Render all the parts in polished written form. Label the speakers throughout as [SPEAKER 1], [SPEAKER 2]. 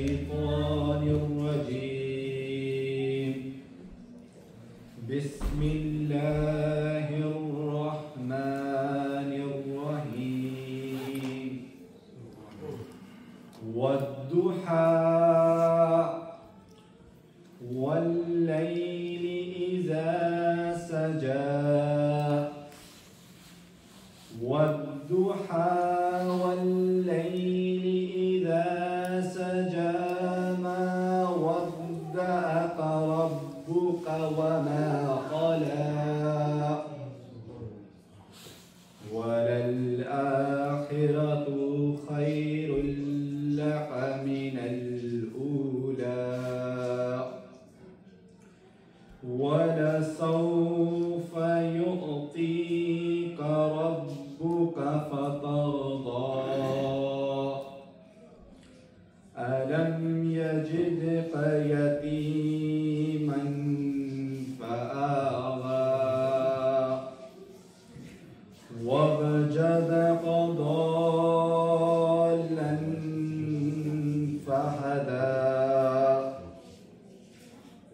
[SPEAKER 1] الشيطان الرجيم. بسم الله الرحمن الرحيم. والضحى والليل إذا سجى. والضحى والليل إذا سجى. ما ودعك ربك وما قلى. وللآخرة خير لك من الأولى. ولسوف يعطيك ربك فترضى. ألم يجدك يتيما فآوى. ووجدك ضالا فهدى.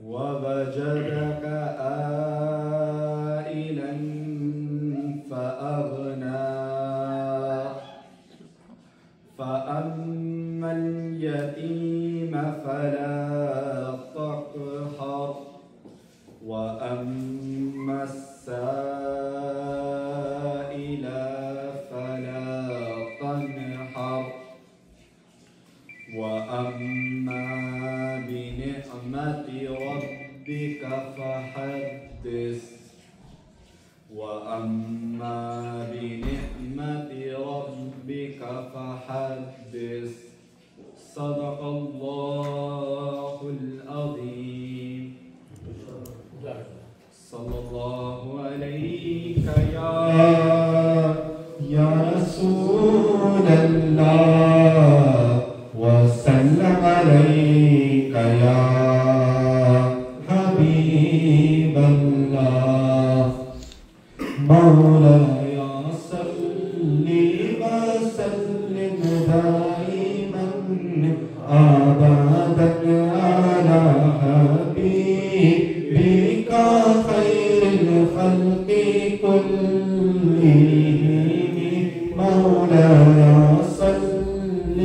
[SPEAKER 1] ووجدك عائلا فأغنى. فأما اليتيم فلا تقهر. وأما السائل فلا تنهر. وأما بنعمة ربك فحدث. وأما بنعمة ربك فحدث. صدق الله العظيم. صلى الله عليك يا رسول الله. وسلم عليك يا حبيب الله. مولاي صل وسلم دائما أبدا على حبيبك خير الخلق كلهم. مولاي صل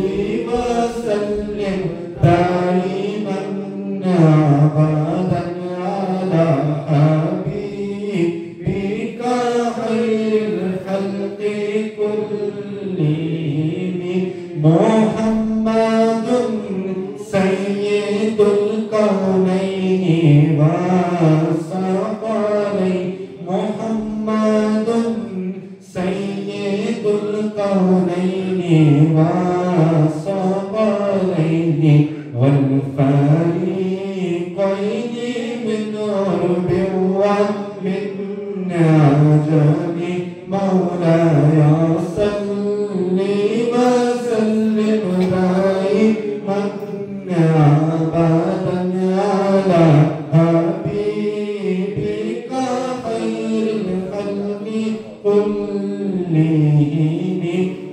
[SPEAKER 1] وسلم دائما أبدا على حبيبك خير الخلق كلهم. محمد سيد الكونين والثقلين. محمد سيد الكونين والثقلين والفريقين من عرب ومن عجم. مولاي صل وسلم دائما أبدا على حبيبك خير الخلق كلهم.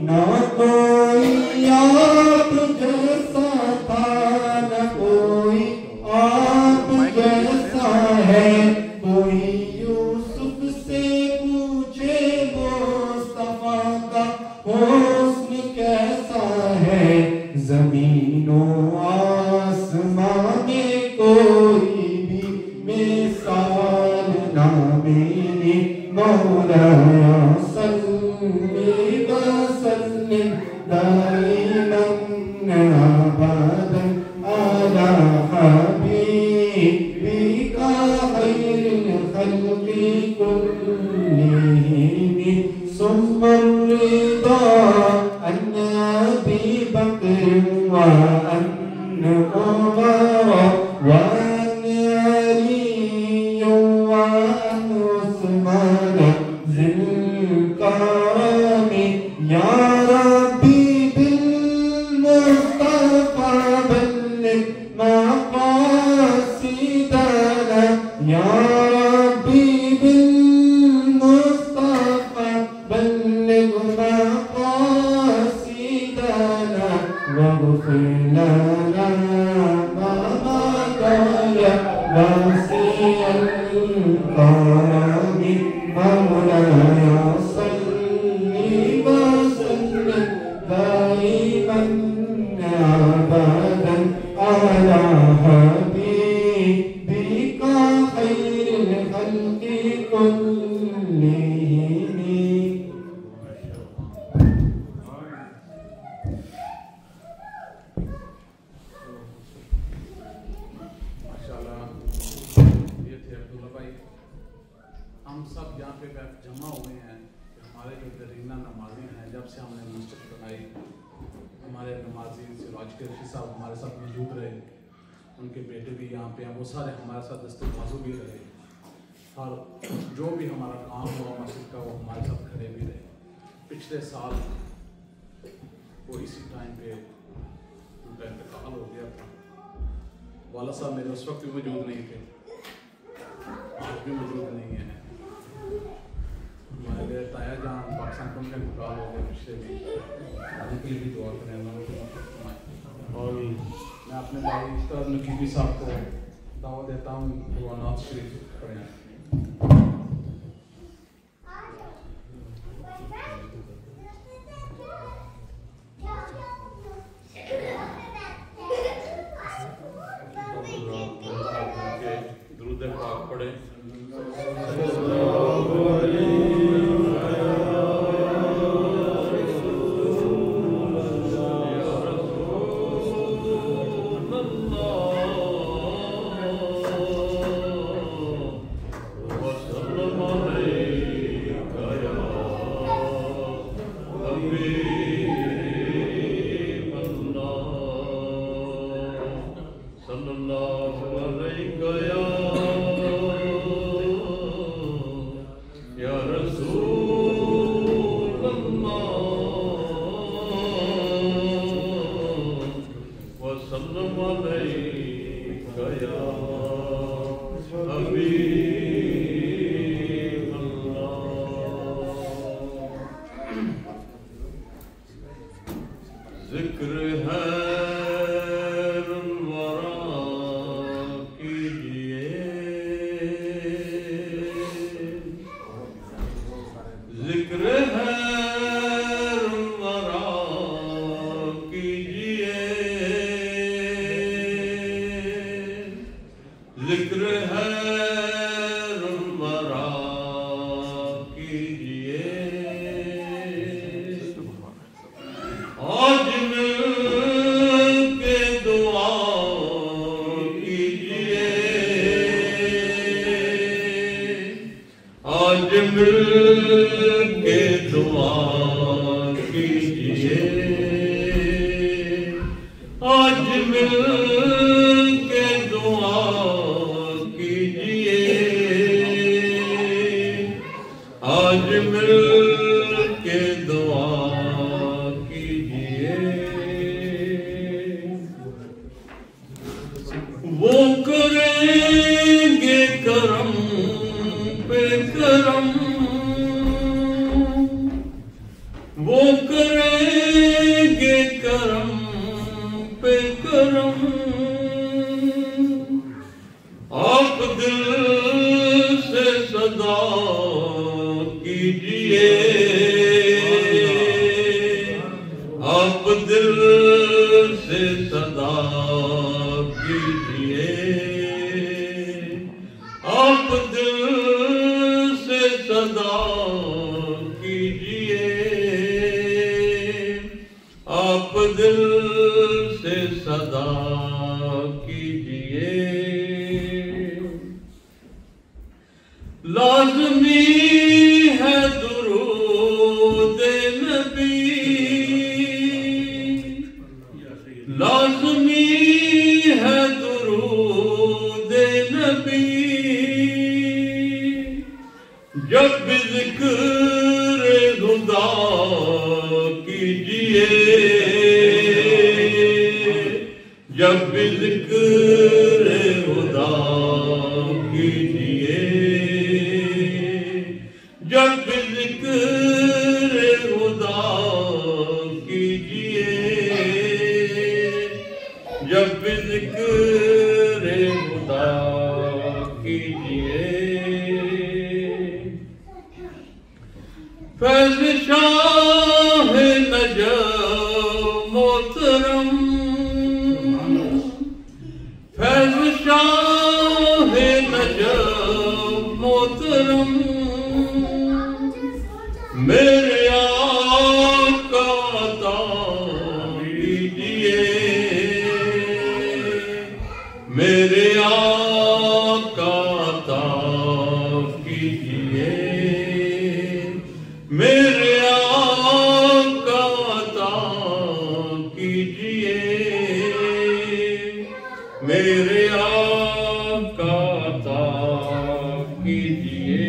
[SPEAKER 1] نہ کوئی آپ جیسا تھا نہ کوئی آپ جیسا ہے. کوئی یوسف سے پوچھے مصطفیٰ کا حسن کیسا ہے. زمین و آسمان میں کوئی بھی مثال نہ ملی. مولاي صل وسلم دائما أبدا على حبيبك خير الخلق كلهم. ثم الرضا عن أبي بكر وعن عمر وعن علي وعن عثمان ذي الكرم. يا ربي بالمصطفى بلغ مقاصدنا. يا ربي بالمصطفى بلغ مقاصدنا. واغفر لنا صلاة على حبيبك خير الخلق كلهم.
[SPEAKER 2] ہم سب یہاں پہ جمع ہوئے ہیں کہ ہمارے جو درینہ نمازی ہیں، جب سے ہم نے مسجد بنائی ہمارے نمازی سراج کے رشید صاحب ہمارے ساتھ موجود رہے، ان کے بیٹے بھی یہاں پہ ہیں، وہ سارے ہمارے ساتھ دست بازو بھی رہے، اور جو بھی ہمارا کام ہوا مسجد کا وہ ہمارے ساتھ کھڑے بھی رہے. پچھلے سال وہ اسی ٹائم پہ ان کا انتقال ہو گیا تھا. والد صاحب میرے اس وقت بھی موجود نہیں تھے، آج بھی موجود نہیں ہیں. ہمارے تایا جان پاکستان کو ان کا انتقال ہو گیا پچھلے بھی، ان کے لیے بھی دعا کریں اللہ. اور میں اپنے بھائی استاد نقیبی صاحب کو دعوت دیتا ہوں وہ نعت شریف پڑھیں. درود پاک پڑھیں.
[SPEAKER 3] میرے آقا عطا کیجئے، میرے آقا عطا کیجئے، میرے آقا عطا کیجئے،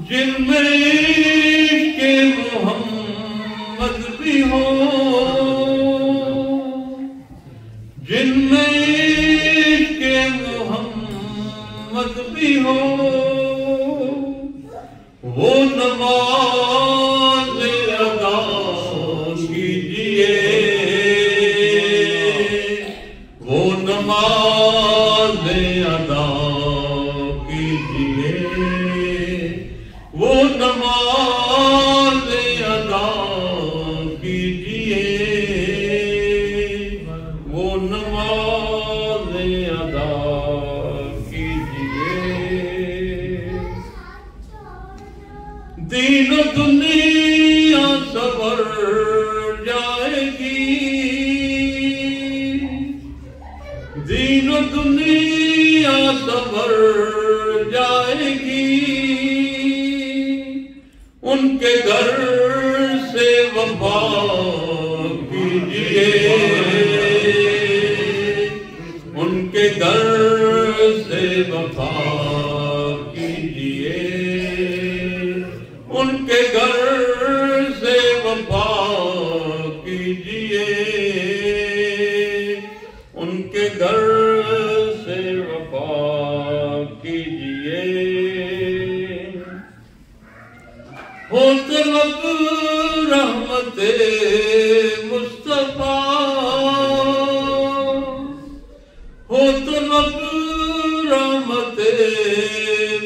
[SPEAKER 3] جن میں عشق محمد بھی ہو، جن میں عشق محمد بھی ہو، وہ نماز ادا کیجئے، وہ نماز ادا کیجئے، وہ نماز ادا کیجئے، وہ نماز ادا کیجئے، دین و دنیا سنور جائے گی، دین و دنیا سنور جائے گی، ان کے گھر سے وفا کیجئے، ان کے گھر سے وفا کیجئے، ان کے گھر سے وفا کیجئے، ان کے گھر سے وفا کیجئے، ہو طلب رحمت مصطفیٰ، ہو طلب رحمت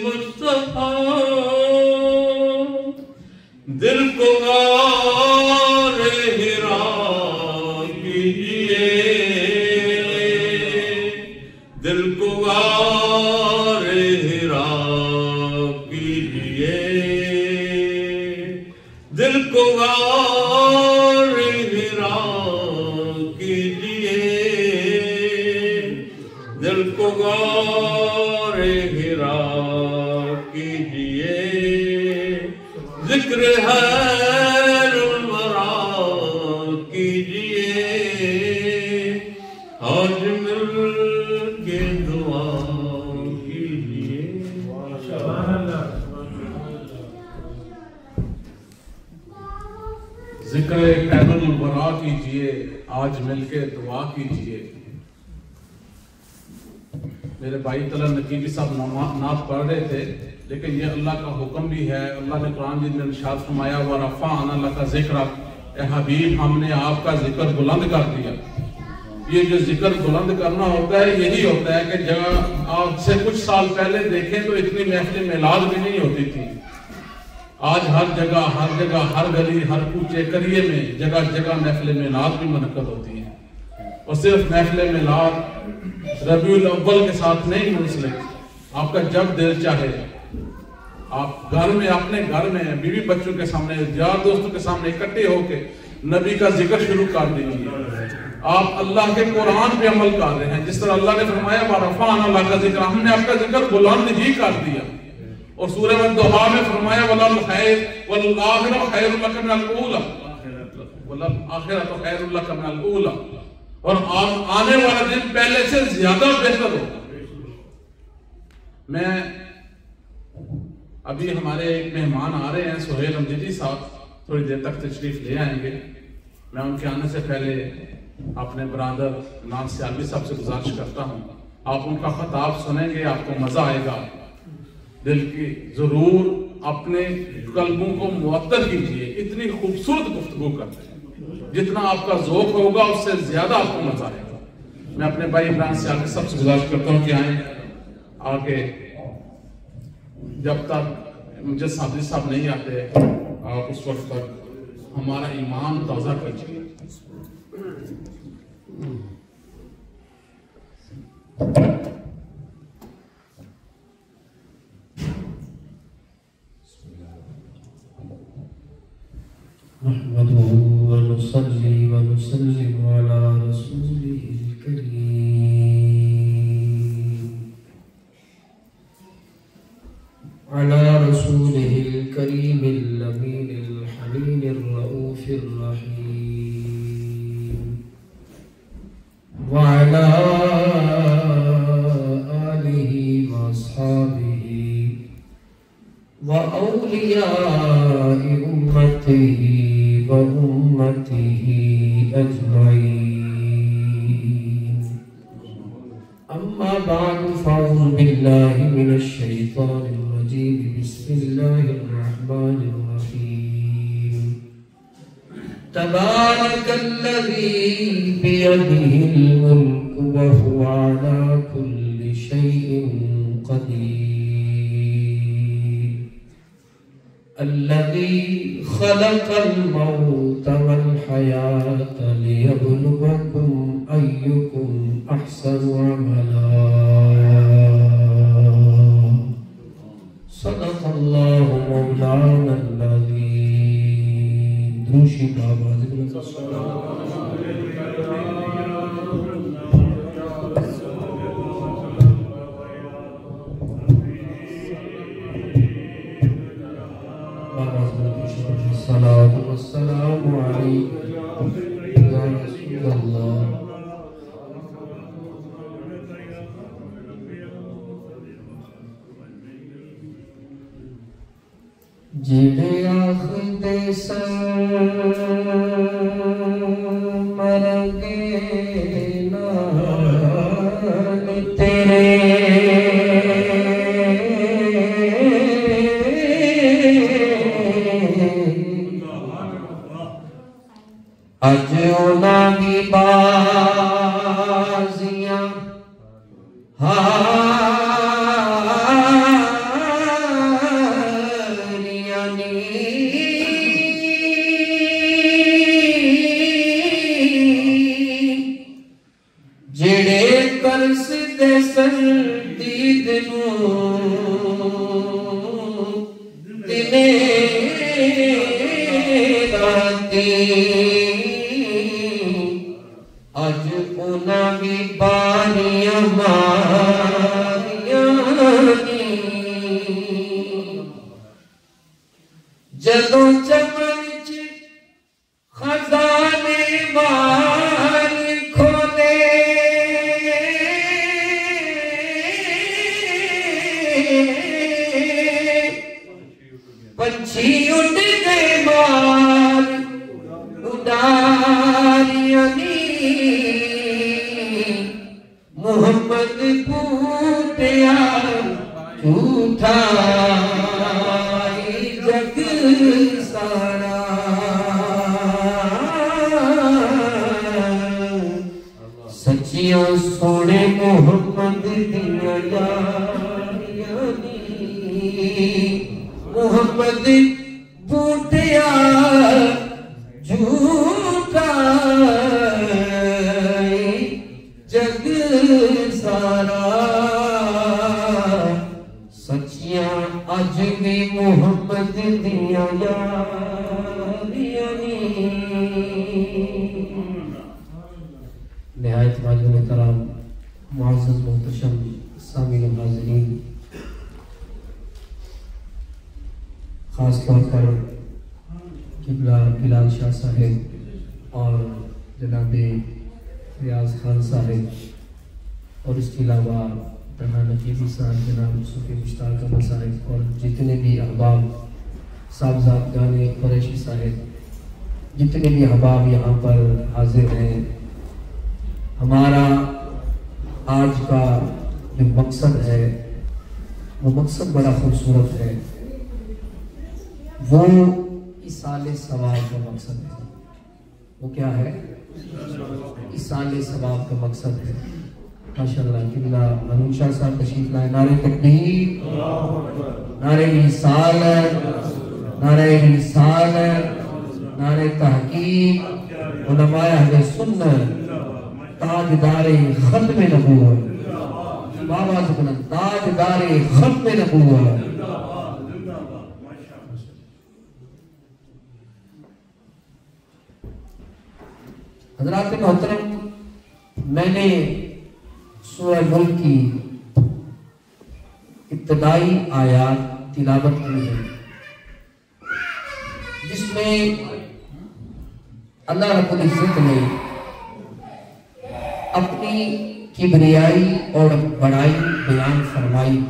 [SPEAKER 3] مصطفیٰ، دل کو غار ہرا کیجئے، دل کو غار ہرا کیجئے، دل کو غار ہرا کیجئے، دل کو غار ہرا کیجئے، ذکر خیر الورا کیجئے، آج مل کے دعا کیجئے۔
[SPEAKER 2] ذکر خیر الورا کیجئے، آج مل کے دعا کیجئے۔ میرے بھائی طلعت نقیبی صاحب نعت پڑھ رہے تھے، لیکن یہ اللہ کا حکم بھی ہے۔ اللہ نے قرآن میں ارشاد فرمایا وَرَفَعْنَا لَكَ ذِكْرَكَ، اے حبیب ہم نے آپ کا ذکر بلند کر دیا۔ یہ جو ذکر بلند کرنا ہوتا ہے یہی ہوتا ہے کہ جگہ آج سے کچھ سال پہلے دیکھیں تو اتنی محفل میلاد بھی نہیں ہوتی تھی۔ آج ہر جگہ ہر گلی ہر کوچے کریے میں جگہ جگہ محفل میلاد بھی منعقد ہوتی ہیں، اور صرف محفل میلاد ربیع الاول کے ساتھ نہیں منسلک، آپ کا جب دل چاہے آپ گھر میں اپنے گھر میں بیوی بچوں کے سامنے یار دوستوں کے سامنے اکٹھے ہو کے نبی کا ذکر شروع کر دیجیے۔ آپ اللہ کے قرآن پہ عمل کر رہے ہیں، جس طرح اللہ نے فرمایا وَرَفَعْنَا لَكَ ذِكْرَكَ، ہم نے آپ کا ذکر بلند ہی کر دیا۔ اور سورہ الضحیٰ میں فرمایا وَالْآخِرَةُ خَيْرٌ لَكَ مِنَ الْأُولَى، وَالْآخِرَةُ خَيْرٌ لَكَ مِنَ الْأُولَى، اور آنے والا دن پہلے سے زیادہ بہتر ہوگا۔ میں ابھی ہمارے ایک مہمان آ رہے ہیں سہیل امجدی صاحب، تھوڑی دیر تک تشریف لے آئیں گے۔ میں ان کے آنے سے پہلے اپنے برادر نان سیالوی صاحب سے گزارش کرتا ہوں، آپ ان کا خطاب سنیں گے، آپ کو مزہ آئے گا، دل کی ضرور اپنے قلبوں کو معطر کیجئے۔ اتنی خوبصورت گفتگو کرتے ہیں، جتنا آپ کا ذوق ہوگا اس سے زیادہ آپ کو مزہ آئے گا۔ میں اپنے بھائی عمران سیالوی صاحب سے گزارش کرتا ہوں کہ آئیں آگے، جب تک مجھے صادری صاحب نہیں آتے آپ اس وقت تک ہمارا ایمان تازہ کیجئے۔
[SPEAKER 4] نحمده ونصلي ونسلم على رسول من الشيطان الرجيم بسم الله الرحمن الرحيم تبارك الذي بيده الملك وهو على كل شيء قدير الذي خلق الموت والحياة ليبلوكم أيكم أحسن عملا صدق الله مولانا العظيم دوشي بابا الصلاة والسلام عليك يا رسول الله جڑے آخدے سن مرنگے نال تیرے اج انہاں دی بازیاں ہاریاں نی جڑے کرس دے سن دید نوں دنے راتی اج انہاں دی باریاں ماریاں نی جدوں چمن وچ خزانے مال کھولے پنچھی اڑ گئے مال اڈاریاں نی محمد پوتیا جھوٹا جگ سارا سچیاں سونے محمد دیاں یاریاں نی محمد پوتیا جھوٹا جگ سارا سچیاں اج بھی محمد دیاں یاریاں نی نہایت واجب محترم معزز محتشم سامعین و ناظرین خاص طور پر قبلہ بلال شاہ صاحب اور جناب ریاض خان صاحب اور اس کے علاوہ رحان نقیبی صاحب جناب صوفی مشتاق احمد صاحب اور جتنے بھی احباب صاحبزادگان قریشی صاحب جتنے بھی احباب یہاں پر حاضر ہیں ہمارا آج کا جو مقصد ہے وہ مقصد بڑا خوبصورت ہے وہ ایصال ثواب کا مقصد ہے وہ کیا ہے ایصال ثواب کا مقصد ہے ماشاءاللہ قبلہ منون شاہ صاحب تشریف لائے نعرہ تکبیر نعرہ رسالت نعرہ رسالت نعرہ تحقیق علماء اہل سنت تاجدار ختم نبوت بابا سے بلند تاجدار ختم نبوت حضرات محترم میں نے سورہ ملک کی ابتدائی آیات تلاوت کی ہے جس میں اللہ رب العزت نے اپنی کبریائی اور بڑائی بیان فرمائی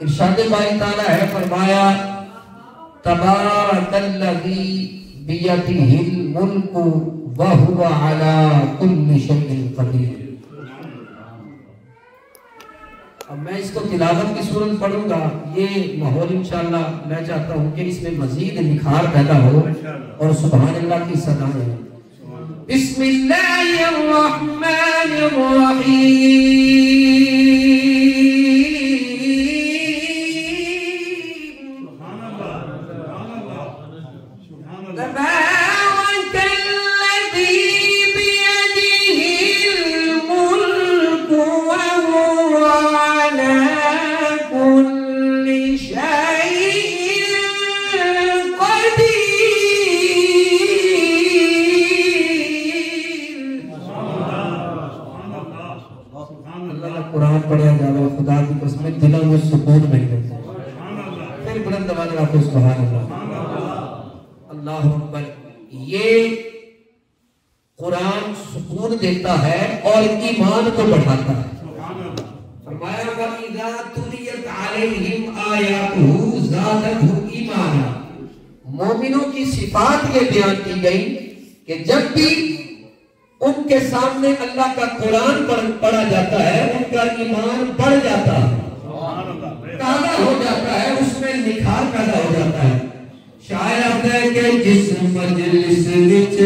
[SPEAKER 4] ارشاد باری تعالیٰ ہے فرمایا تبارک الذی بیدہ الملک وہو علی کل شیء قدیر اب میں اس کو تلاوت کی صورت پڑھوں گا، یہ ماحول انشاءاللہ میں چاہتا ہوں کہ اس میں مزید نکھار پیدا ہو اور سبحان اللہ کی صدائیں ہیں۔ بسم اللہ الرحمن الرحیم پڑھیا جاوے خدا کی قسم دلوں میں سکون مل جائے۔ پھر بلند آواز رکھو سبحان اللہ، اللہ اکبر۔ یہ قرآن سکون دیتا ہے اور ایمان کو بڑھاتا ہے۔ فرمایا وَإِذَا تُلِيَتْ عَلَيْهِمْ آيَاتُهُ زَادَتْهُمْ ایمانا۔ مومنوں کی صفات یہ بیان کی گئی کہ جب بھی ان کے سامنے اللہ کا قرآن پڑھا جاتا ہے ان کا ایمان بڑھ جاتا ہے، تازہ ہو جاتا ہے، اس میں نکھار پیدا ہو جاتا ہے۔ شاعر آتا ہے کہ جس مجلس وچ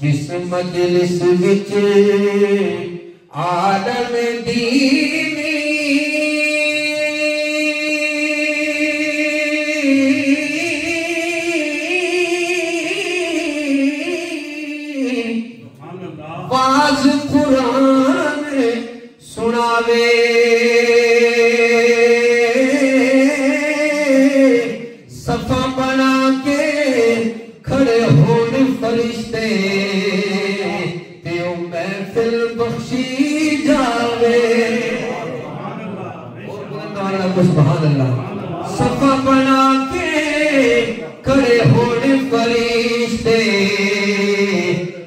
[SPEAKER 4] جس مجلس وچ عالم دینی باز قرآن سناوے صفا بنا کے کھڑے ہون فرشتے تیوں محفل بخشی جاوے۔ سبحان اللہ۔ صفا بنا کے کھڑے ہون فرشتے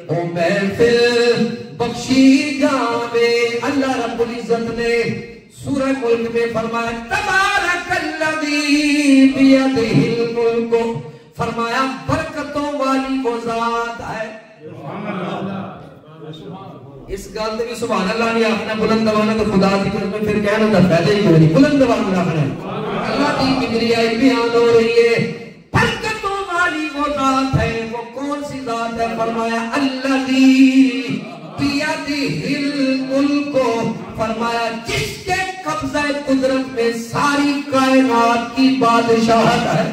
[SPEAKER 4] او محفل بخشی جاوے۔ اللہ رب العزت نے سورہ ملک میں فرمایا تبارک الذی بیدہ الملک، فرمایا برکتوں والی وہ ذات ہے۔ اس گل تے بھی سبحان اللہ نہیں آخنا، بلند آواز تو خدا کی قسم پھر کہنا دا فائدہ ہی کوئی نہیں، بلند آواز آخنا اللہ کی کبریائی بیان ہو رہی ہے۔ برکتوں والی وہ ذات ہے، وہ کون سی ذات ہے؟ فرمایا الذی بیدہ الملک، فرمایا جس کے قبضہ قدرت میں ساری کائنات کی بادشاہت ہے۔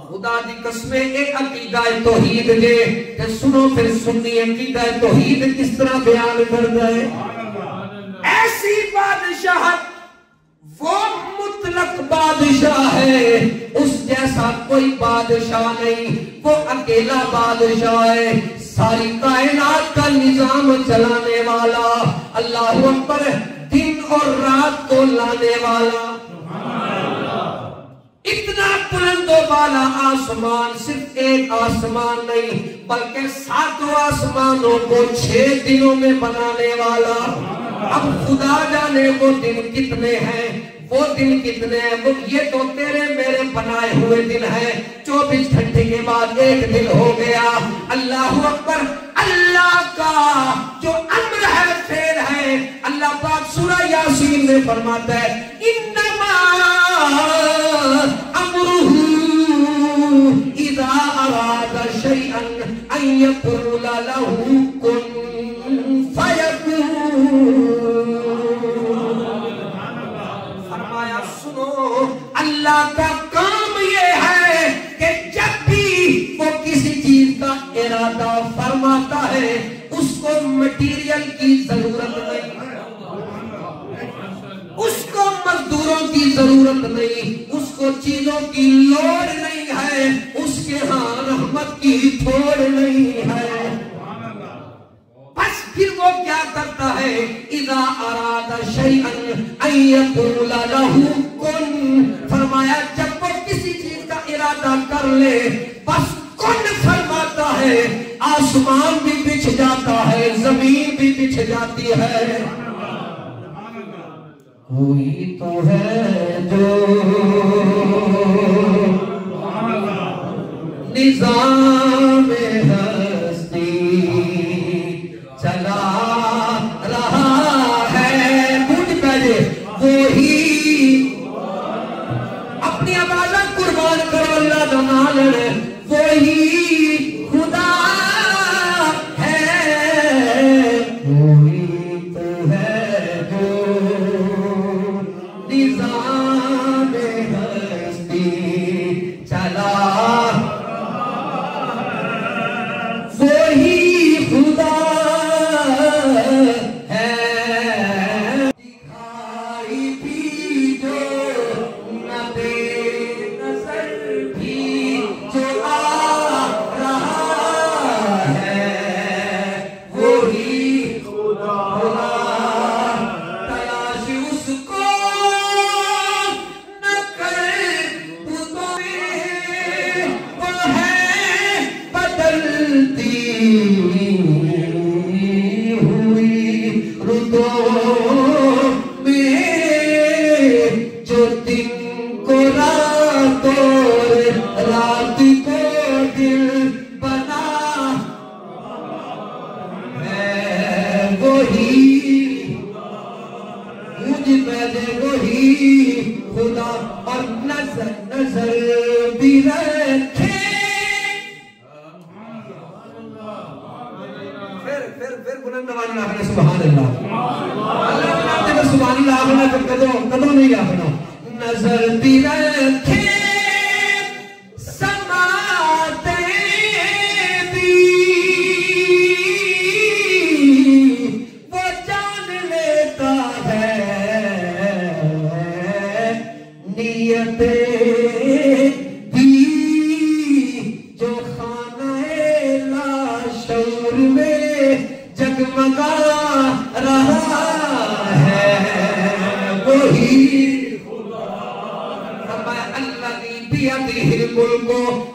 [SPEAKER 4] خدا دی قسمیں ایک عقیدہ توحید دے کہ سنو پھر سنی عقیدہ توحید کس طرح بیان کر دے۔ ایسی بادشاہت وہ مطلق بادشاہ ہے، اس جیسا کوئی بادشاہ نہیں، وہ اکیلا بادشاہ ہے، ساری کائنات کا نظام چلانے والا، اللہ اکبر، دن اور رات کو لانے والا۔ اتنا بلند و بالا آسمان، صرف ایک آسمان نہیں بلکہ 7 آسمانوں کو 6 دنوں میں بنانے والا۔ اب خدا جانے وہ دن کتنے ہیں، وہ دن کتنے ہیں، وہ یہ تو تیرے میرے بنائے ہوئے دن ہیں۔ 24 گھنٹے کے بعد ایک دن ہو گیا۔ اللہ اکبر، اللہ کا جو امر ہے فعل ہے۔ اللہ پاک سورہ یاسین میں فرماتا ہے انما امرہ اذا اراد شیئا ان یقول له کن فیکون۔ فرمایا سنو، اللہ کا کام یہ ہے کہ جب بھی وہ کسی چیز کا ارادہ فرماتا ہے اس کو مٹیریل کی ضرورت نہیں، اس کو مزدوروں کی ضرورت نہیں، اس کو چیزوں کی لوڑ نہیں ہے، اس کے ہاں رحمت کی تھوڑ نہیں ہے۔ بس پھر وہ کیا کرتا ہے؟ اذا اراد شیئا ان یقول له کن، فرمایا جب وہ کسی چیز کا ارادہ کر لے بس کن فرماتا ہے، آسمان بھی بچھ جاتا ہے، زمین بھی بچھ جاتی ہے۔ کوئی تو ہے جو نظام ہستی اپنی آوازاں قربان کرو اللہ دا نام لے وہی خدا ہے وہی تو ہے جو نظام ہستی چلا وہی خدا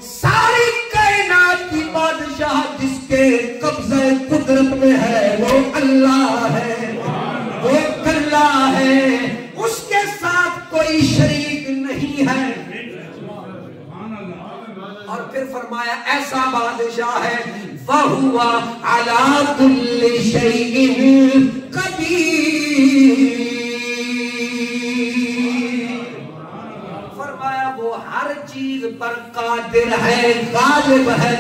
[SPEAKER 4] ساری کائنات کی بادشاہ جس کے قبضہ قدرت میں ہے وہ اللہ ہے وہ اللہ ہے اس کے ساتھ کوئی شریک نہیں ہے اور پھر فرمایا ایسا بادشاہ ہے وَهُوَ عَلَىٰ كُلِّ شَيْءٍ قَدِيرٌ ہر چیز پر قادر ہے غالب ہے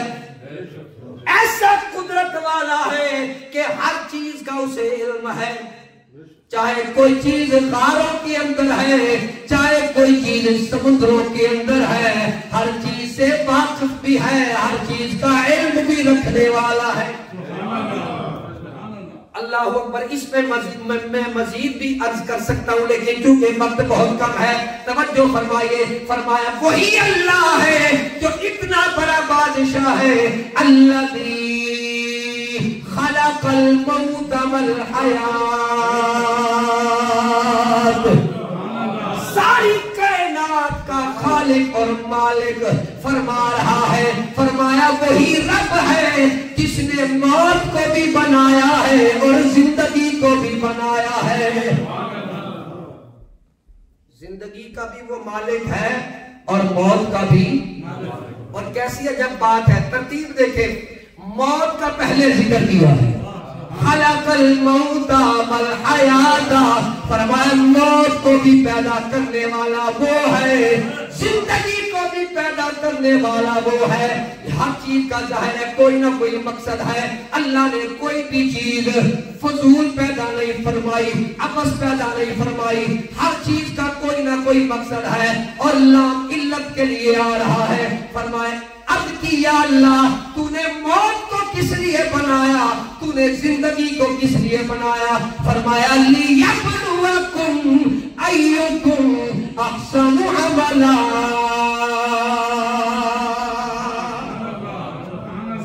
[SPEAKER 4] ایسا قدرت والا ہے کہ ہر چیز کا اسے علم ہے چاہے کوئی چیز غاروں کے اندر ہے چاہے کوئی چیز سمندروں کے اندر ہے ہر چیز سے واقف بھی ہے ہر چیز کا علم بھی رکھنے والا ہے اللہ اکبر اس میں میں مزید بھی عرض کر سکتا ہوں لیکن چونکہ وقت بہت کم ہے توجہ فرمائیے فرمایا وہی اللہ ہے جو اتنا بڑا بادشاہ ہے الذی خلق الموت والحیات ساری کائنات کا خالق اور مالک فرما رہا ہے فرمایا وہی رب ہے جس نے موت کو بھی بنایا ہے اور زندگی کو بھی بنایا ہے زندگی کا بھی وہ مالک ہے اور موت کا بھی اور کیسی عجب بات ہے ترتیب دیکھیں موت کا پہلے ذکر کیا ہے خلق الموت والحیات فرمایا موت کو بھی پیدا کرنے والا وہ ہے زندگی کو بھی پیدا کرنے والا وہ ہے ہر چیز کا ظاہر ہے کوئی نہ کوئی مقصد ہے اللہ نے کوئی بھی چیز فضول پیدا نہیں فرمائی عبث پیدا نہیں فرمائی ہر چیز کا کوئی نہ کوئی مقصد ہے اور لام علت کے لیے آ رہا ہے فرمائے اب کی یا اللہ تو نے موت کو کس لیے بنایا تو نے زندگی کو کس لیے بنایا فرمایا لیبلوکم ایکم احسن عملا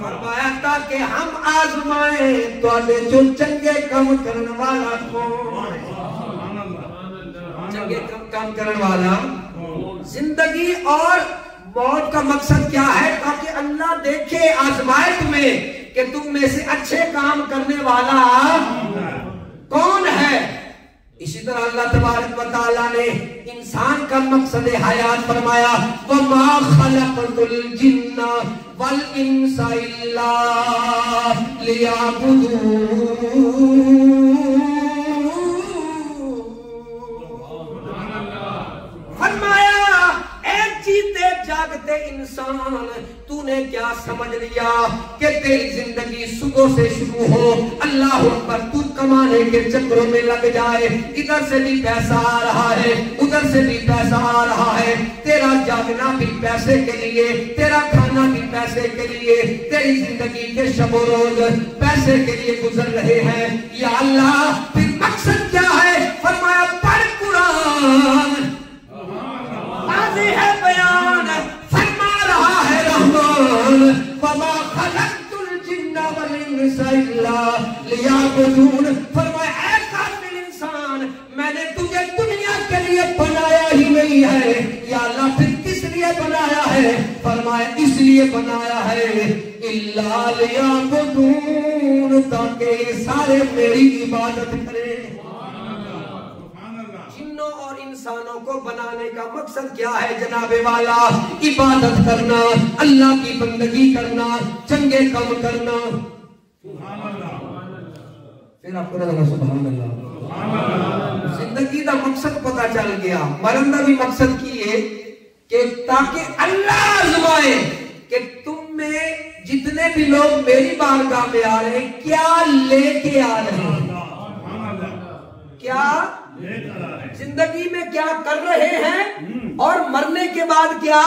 [SPEAKER 4] فرمایا تاکہ ہم آزمائیں تو جو چنگے کام کرنے والا کون چنگے کام کرنے والا زندگی اور موت کا مقصد کیا ہے تاکہ اللہ دیکھے آزمائش میں کہ تم میں سے اچھے کام کرنے والا کون ہے اسی طرح اللہ تبارک و تعالیٰ نے انسان کا مقصد حیات فرمایا وَمَا خَلَقْتُ الْجِنَّ وَالْإِنسَ إِلَّا لِيَعْبُدُونَ فرمایا اے جاگتے انسان تو نے کیا سمجھ لیا کہ تیری زندگی صبح سے شروع ہو اللہ اکبر تو کمانے کے چکروں میں لگ جائے ادھر سے بھی پیسہ آ رہا ہے ادھر سے بھی پیسہ آ رہا ہے تیرا جاگنا بھی پیسے کے لیے تیرا کھانا بھی پیسے کے لیے تیری زندگی کے شب و روز پیسے کے لیے گزر رہے ہیں یا اللہ پھر مقصد کیا ہے فرمایا پڑھ قرآن واضح ہے بیان فرما رہا ہے رحمان وما خلقت الجن والانس الا لیعبدون فرمایا اے کافر انسان میں نے تجھے دنیا کے لیے بنایا ہی نہیں ہے یا اللہ پھر کس لیے بنایا ہے فرمایا اس لیے بنایا ہے الا لیعبدون تاکہ یہ سارے میری عبادت کریں اور انسانوں کو بنانے کا مقصد کیا ہے جناب والا عبادت کرنا اللہ کی بندگی کرنا چنگے کام کرنا پھر آپ کو لگا سبحان اللہ زندگی کا مقصد پتا چل گیا مرن کا بھی مقصد کی ہے کہ تاکہ اللہ آزمائے کہ تم میں جتنے بھی لوگ میری بارگاہ میں آ رہے ہیں کیا لے کے آ رہے ہیں کیا زندگی میں کیا کر رہے ہیں اور مرنے کے بعد کیا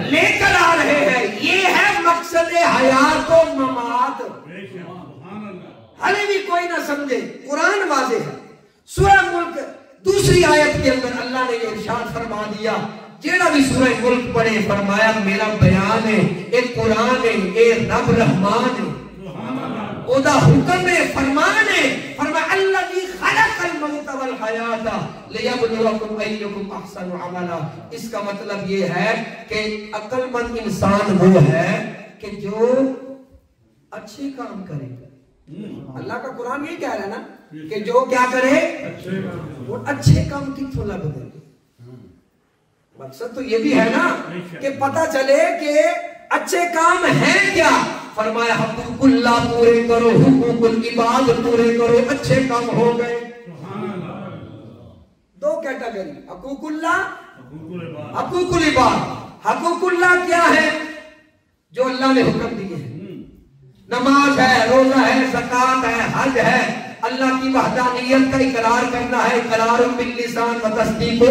[SPEAKER 4] لے کر آ رہے ہیں یہ ہے مقصد حیات و ممات حالے بھی کوئی نہ سمجھے قرآن واضح ہے سورہ ملک دوسری آیت کے اندر اللہ نے یہ ارشاد فرما دیا جیڑا بھی سورہ ملک پڑھے فرمایا میرا بیان ہے ایک قرآن ہے ایک رب رحمان ہے او دا حکم ہے فرمان ہے فرمایا الذی خلق الموت والحیات لیبلوکم ایکم احسن عملا اس کا مطلب یہ ہے کہ عقل مند انسان وہ ہے کہ جو اچھے کام کرے اللہ کا قرآن یہ کہہ رہا ہے نا کہ جو کیا کرے وہ اچھے کام کتوں لگ دے مقصد تو یہ بھی ہے نا کہ پتہ چلے کہ اچھے کام ہیں کیا فرمایا حقوق اللہ پورے کرو حقوق العباد پورے کرو اچھے کام ہو گئے دو کیٹیگری حقوق اللہ حقوق العباد حقوق اللہ کیا ہے جو اللہ نے حکم دیے ہیں نماز ہے روزہ ہے زکوٰۃ ہے حج ہے اللہ کی وحدانیت کا اقرار کرنا ہے اقرار باللسان و تصدیق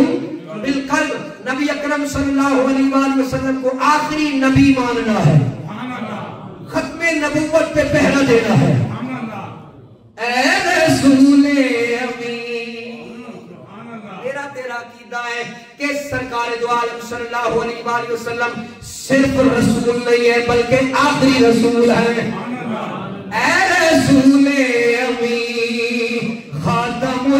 [SPEAKER 4] بالقلب نبی اکرم صلی اللہ علیہ وآلہ وسلم کو آخری نبی ماننا ہے ختم نبوت پہ پہرا دینا ہے اے رسول امین میرا تیرا عقیدہ ہے کہ سرکار دو عالم صلی اللہ علیہ وآلہ وسلم صرف رسول نہیں ہے بلکہ آخری رسول ہے اے رسول امین خاتم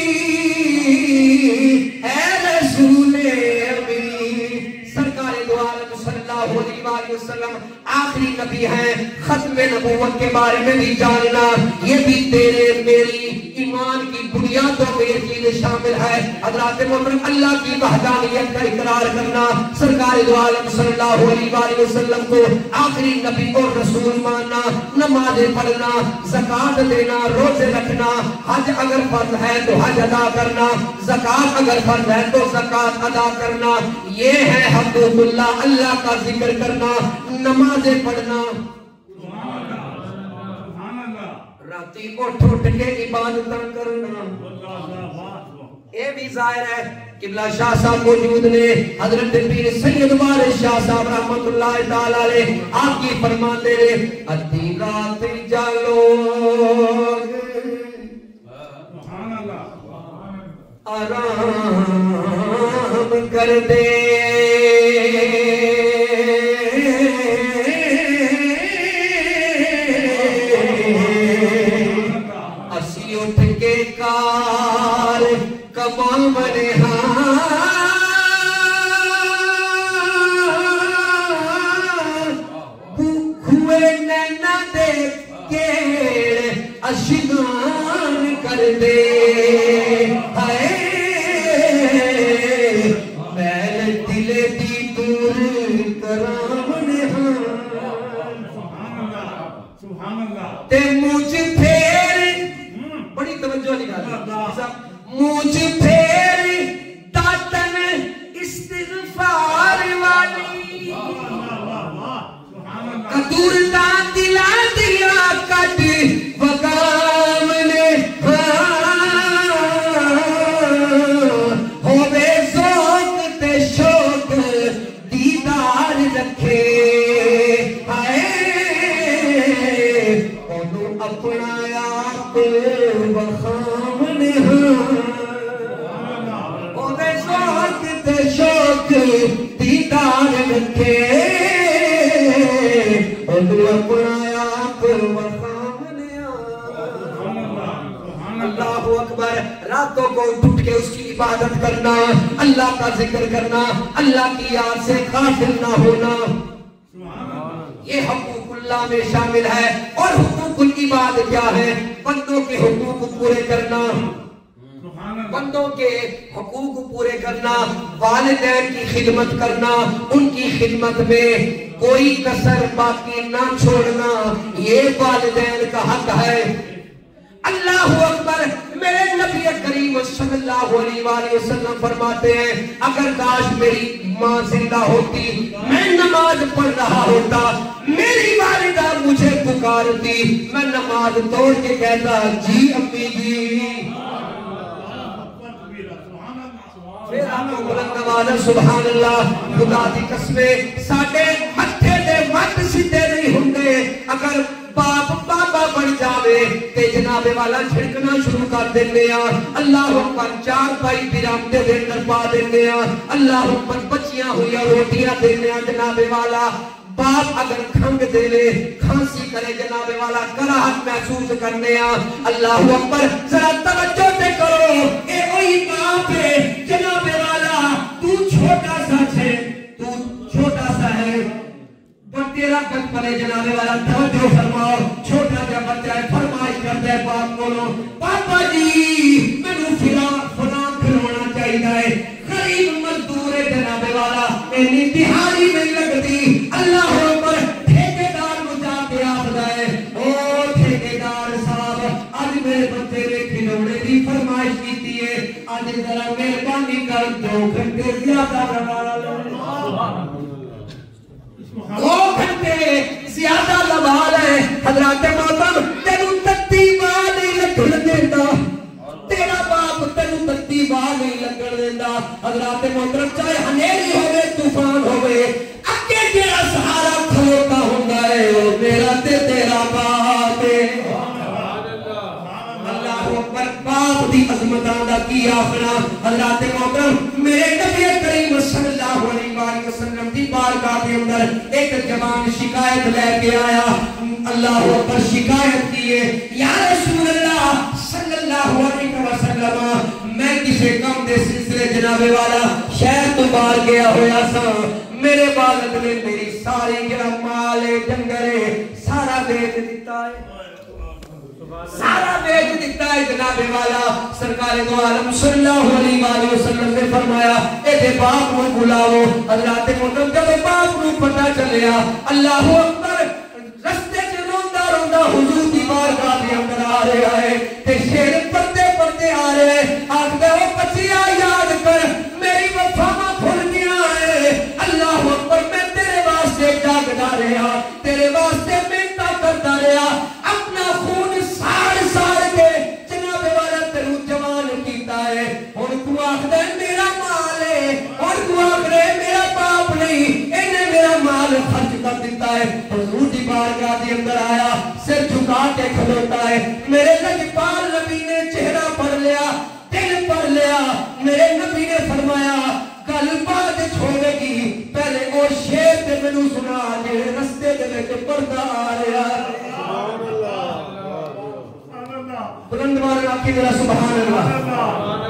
[SPEAKER 4] المرسلین اے رسول امین سرکار دو عالم صلی اللہ علیہ وآلہ وسلم آخری نبی ہیں ختم نبوت کے بارے میں بھی جاننا یہ بھی تیرے میری ایمان کی بنیادوں میں یہ چیز شامل ہے حضرات محمد اللہ کی وحدانیت کا اقرار کرنا سرکار دو عالم صلی اللہ علیہ وآلہ وسلم کو آخری نبی اور رسول ماننا نمازیں پڑھنا زکوٰۃ دینا روزے رکھنا حج اگر فرض ہے تو حج ادا کرنا زکوٰۃ اگر فرض ہے تو زکوٰۃ ادا کرنا یہ ہے حقوق اللہ اللہ کا ذکر کرنا نمازیں پڑھنا راتی اٹھ کے عبادت کرنا اے بھی ظاہر ہے قبلہ شاہ صاحب موجود نے حضرت پیر سید وارث شاہ صاحب رحمت اللہ تعالی علیہ آپ کی فرماتے رہے ادھی رات جالو آرام کر دے کار کمال بنے کھوئے نینا دیکھ کے اشنان کر دے میل وخامن اودے شوق تے شوق دیدار رکھے اودے اپنا آپ وخامن اللہ اکبر. راتوں کو اٹھ کے اس کی عبادت کرنا, اللہ کا ذکر کرنا, اللہ کی یاد سے غافل نہ ہونا, یہ حقوق اللہ میں شامل ہے. اور حقوق العباد کیا ہے؟ بندوں کے حقوق پورے کرنا, بندوں کے حقوق پورے کرنا, والدین کی خدمت کرنا, ان کی خدمت میں کوئی کسر باقی نہ چھوڑنا, یہ والدین کا حق ہے. اللہ اکبر. میرے نبی کریم صلی اللہ علیہ وآلہ وسلم فرماتے ہیں اگر کاش میری ماں زندہ ہوتی, میں نماز پڑھ رہا ہوتا, میری والدہ مجھے پکارتی, میں نماز توڑ کے کہتا جی امی جی. پھر آپ کو بلند آواز سبحان اللہ. خدا دی قسمیں ساڈے متھے دے مت سیدھے نہیں ہوندے. اگر باپ بابا بن جاوے تے جناب والا چھڑکنا شروع کر دینے آ, اللہ اکبر, چار پائی برامدے دے اندر پا دینے آ, اللہ اکبر, بچیاں ہوئی روٹیاں دینے آ جناب والا. باپ اگر کھنگ دے لے, کھانسی کرے جناب والا, کراہت محسوس کرنے آ, اللہ اکبر. ذرا توجہ تے کرو, اے وہی باپ ہے جناب والا, تو چھوٹا سا ہے, تو چھوٹا سا ہے, تیرا گھر پڑے جناب والا. توجہ فرماؤ, چھوٹا جا بچہ ہے, فرمائش کرتا ہے باپ کو, پاپا جی مینوں فلاں کھلونا چاہیے, غریب مزدور ہے جناب والا, اینی دہاڑی نہیں لگتی. اللہ اکبر. ٹھیکیدار نوں جا کے آکھدا ہے او ٹھیکیدار صاحب اج میرے بچے نے کھلونے دی فرمائش کیتی ہے, اج ذرا مہربانی کر 2 گھنٹے زیادہ لگا لو, 2 گھنٹے زیادہ لگا لے. حضرات محترم تینوں تتی ماں نہیں لگن دیندا, تیرا باپ تینوں تتی ماں نہیں لگن دیندا. حضرات محترم چاہے ہنیری ہوے طوفان ہوے, اگے جڑا سہارا کھلوتا ہوندا ہے او میرا تے تیرا باپ ہے. اللہ اکبر. باپ دی عظمتاں دا کی آخنا. حضرات محترم میرے نبی کریم صلی اللہ علیہ وآلہ وسلم دی بارگاہ کے اندر ایک جوان شکایت لے کے آیا. اللہ اکبر. شکایت کیے یا رسول اللہ صلی اللہ علیہ وسلم, میں کسی کام دے سلسلے جناب والا شہر تو باہر گیا ہویا سا, میرے والد نے میری ساری جڑا مال ڈنگر سارا بیچ دیتا ہے, سارا بیچ دیتا ہے جناب والا. سرکار دو عالم صلی اللہ علیہ وآلہ وسلم نے فرمایا اے باپ کو بلاؤ. حضرات محترم جب باپ کو پتہ چلیا, اللہ اکبر, رستے سے روندا روندا حضور کی بارگاہ کے اندر آ رہا ہے, تے شیر پڑھتے پڑھتے آ رہے, آکھدا او بچیا یاد کر میری وفا بھول گیا ہے. اللہ اکبر. میں تیرے واسطے جاگدا رہا, تیرے واسطے محنت کرتا رہا, اپنا خون ساڑ ساڑ کے جناب والا تینوں جوان کیتا ہے. ہن تو آکھدا ہے میرا مال ہے, اور تو آکھدا ہے میرا باپ نہیں, اینے میرا مال خرچ کر دیتا ہے. حضور دی بارگاہ کے اندر آیا, سر جھکا کے کھلوتا ہے. میرے لجپال نبی نے چہرہ پڑھ لیا, دل پڑھ لیا. میرے نبی نے فرمایا گل بعد چھوڑے گی, پہلے او شیر تے مینوں سنا جڑے رستے دے وچ پڑھدا آ رہا ہے. بلند آواز آکھیں ذرا سبحان اللہ.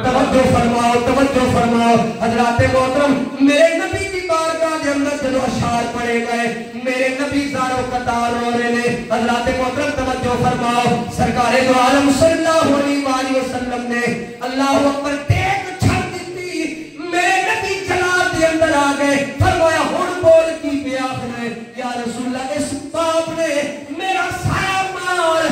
[SPEAKER 4] توجہ فرماؤ, توجہ فرماؤ. حضرات محترم میرے نبی کی بارگاہ کے اندر جب اشعار پڑھے گئے, میرے نبی زارو قطار رو رہے نے. حضرات محترم توجہ فرماؤ. سرکار دو عالم صلی اللہ علیہ وآلہ وسلم نے اللہ اکبر ٹیک چھڑ دیتی. میرے نبی جلال کے اندر آ گئے, فرمایا ہن بول کی پہ آخر ہے یا رسول اللہ, اس باپ نے میرا سارا مال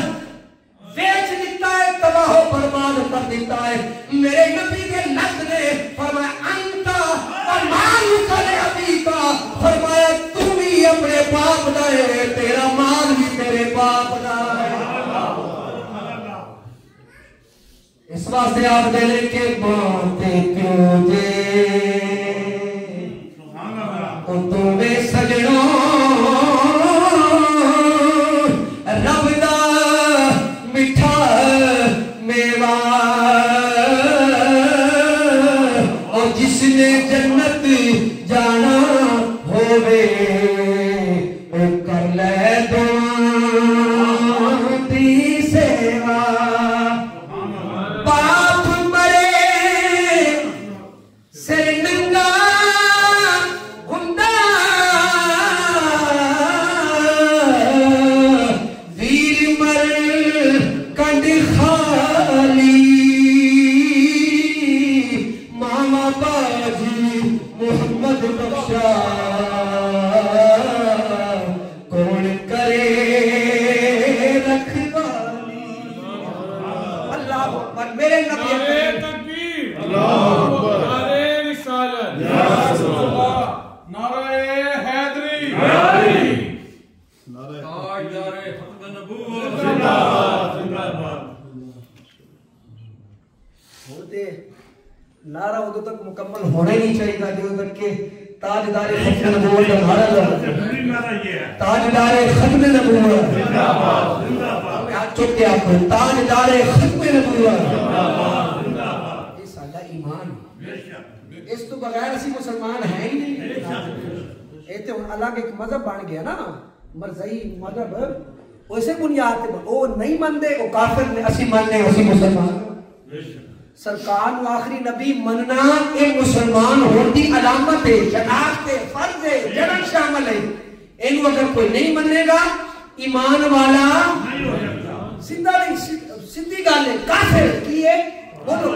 [SPEAKER 4] بیچ دیتا ہے, تباہ و برباد کر دیتا ہے. میرے نبی کے لفظ نے فرمایا انتا و مالک لابی کا, فرمایا تو بھی اپنے باپ دا ہے, تیرا مال بھی تیرے باپ دا ہے. اس واسطے آپ دے لے کے باتیں کیوں جے ان تمہیں سجنوں رب دا مٹھا میوہ جس نے جنت جانا ہووے او کر لے دعا دی سیوا باپ مرے سر ننگا ہندا ویر مر کنڈ خالی ماما باجی محمد بخشا کون کرے رکھوالی اللہ اکبر میرے نبی
[SPEAKER 5] تکبیر اللہ اکبر نعرہ رسالت یا رسول اللہ نعرہ حیدری تاجدار ختم نبوت زندہ باد
[SPEAKER 4] ہوتے نعرہ ادھر تک مکمل ہونا ہی نہیں چاہیے تھا جو تک کہ تاجدار ختم نبوت ہمارا تاجدار ختم نبوت ہاتھ چک کے آپ کو تاجدار ختم نبوت یہ سالا ایمان اس تو بغیر اسی مسلمان ہیں ہی نہیں یہ تو الگ ایک مذہب بن گیا نا مرزائی مذہب ویسے بنیاد وہ نہیں مانتے وہ کافر نے اسی ماننے اسی مسلمان سرکار و آخری نبی مننا ایک مسلمان ہوتی علامت ہے شناخت ہے فرض ہے جنن شامل ہے انہوں اگر کوئی نہیں مننے گا ایمان والا سندہ نہیں سندھی گالے کافر کیے بولو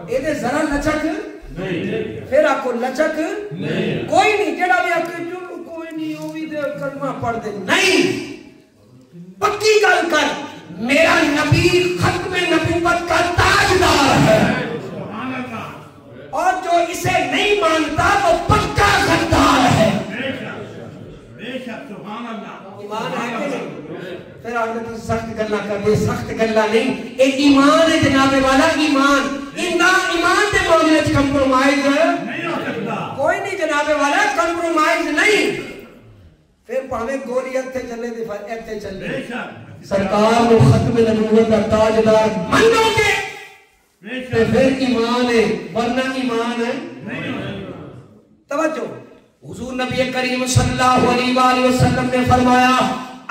[SPEAKER 4] ایدے ذرا لچک پھر آپ کو لچک کوئی نہیں جڑا بھی آپ کے جو کوئی نہیں ہوئی دے کلمہ پڑھ دے نہیں پکی گل کر میرا نبی ختم نبوت کا تاجدار ہے اور جو اسے نہیں مانتا وہ پکا غدار ہے ایمان ہے کہ نہیں پھر آپ نے سخت گلہ کر دے سخت گلہ نہیں ایک ایمان ہے جناب والا ایمان ایمان دے معاملے سے کمپرومائز کوئی نہیں جناب والا کمپرومائز نہیں پھر پاہمیں گولی اتھے چلے دے اتھے چلے سرکار و ختم نبوت کا تاجدار منو گے پھر ایمان ہے ورنہ ایمان ہے توجہ حضور نبی کریم صلی اللہ علیہ وآلہ وسلم نے فرمایا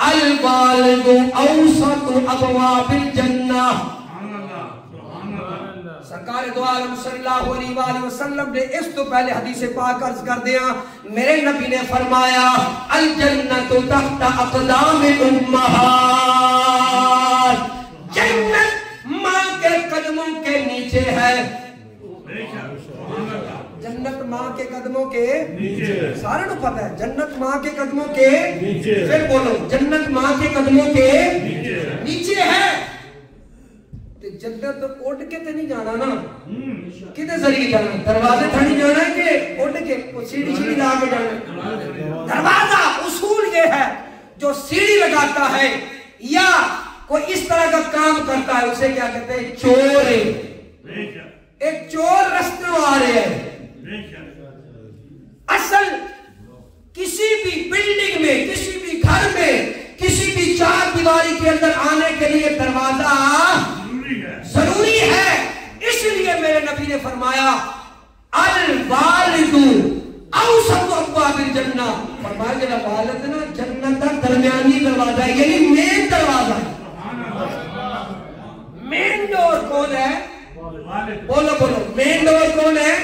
[SPEAKER 4] الوالد اوسط ابواب الجنہ سرکار دو عالم صلی اللہ علیہ وآلہ وسلم نے اس تو پہلے حدیث پاک عرض کر دیا میرے نبی نے فرمایا الجنت تحت اقدام امہات جنت ماں کے قدموں کے نیچے ہے جنت ماں کے قدموں کے نیچے سارے نو پتہ ہے جنت ماں کے قدموں کے نیچے پھر بولو جنت ماں کے قدموں کے نیچے ہے جنت اڑ کے تے نہیں جانا نا کدے ذریعے جانا دروازے تھانی جانا ہے کہ اڑ کے سیڑھی سیڑھی لگا کے جانا دروازہ اصول یہ ہے جو سیڑھی لگاتا ہے یا کوئی اس طرح کا کام کرتا ہے اسے کیا کہتے ہیں چور ہے ایک چور رستے میں آ رہے ہیں اصل کسی بھی بلڈنگ میں کسی بھی گھر میں کسی بھی چار دیواری کے اندر آنے کے لیے دروازہ ضروری ہے اس لیے میرے نبی نے فرمایا الوالد اوسط ابواب الجنہ فرمایا کہ والد نا جنت کا درمیانی دروازہ ہے یعنی مین دروازہ ہے مین ڈور کون ہے بولو بولو مین ڈور کون ہے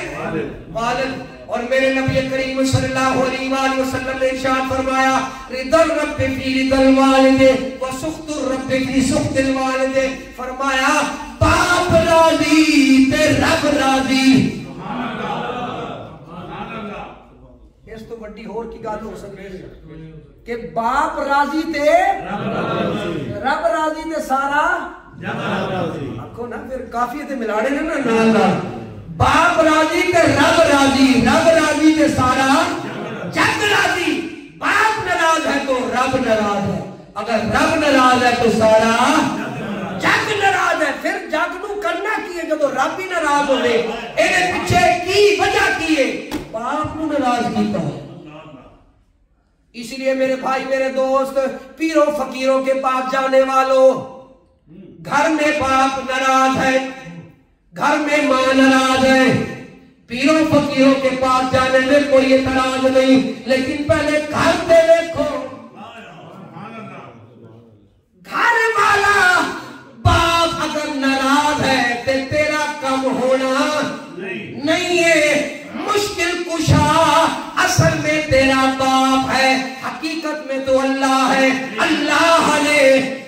[SPEAKER 4] والد اور میرے نبی کریم صلی اللہ علیہ وآلہ وسلم نے ارشاد فرمایا رضا الرب فی رضا الوالد وسخط الرب فی سخط الوالد فرمایا باپ راضی تے رب راضی اس تو بڑی ہور کی گل ہو سکتی ہے کہ باپ راضی تے رب راضی تے سارا آکھو نا پھر کافی تے ملاڑے نا نا باپ راضی تے رب راضی تے سارا جگ راضی باپ ناراض ہے تو رب ناراض ہے اگر رب ناراض ہے تو سارا جگ ناراض ہے پھر جگ نو کرنا کی ہے جب رب ہی ناراض ہوئے اینے پیچھے کی وجہ کی ہے باپ نو ناراض کیتا ہے اس لیے میرے بھائی میرے دوست پیروں فقیروں کے پاس جانے والوں گھر میں باپ ناراض ہے گھر میں ماں ناراض ہے پیروں فقیروں کے پاس جانے میں کوئی اعتراض نہیں، لیکن پہلے گھر پہ دیکھو، گھر والا باپ اگر ناراض ہے تو تیرا کم ہونا نہیں ہے۔ مشکل کشا اصل میں تیرا باپ ہے، حقیقت میں تو اللہ ہے۔ اللہ نے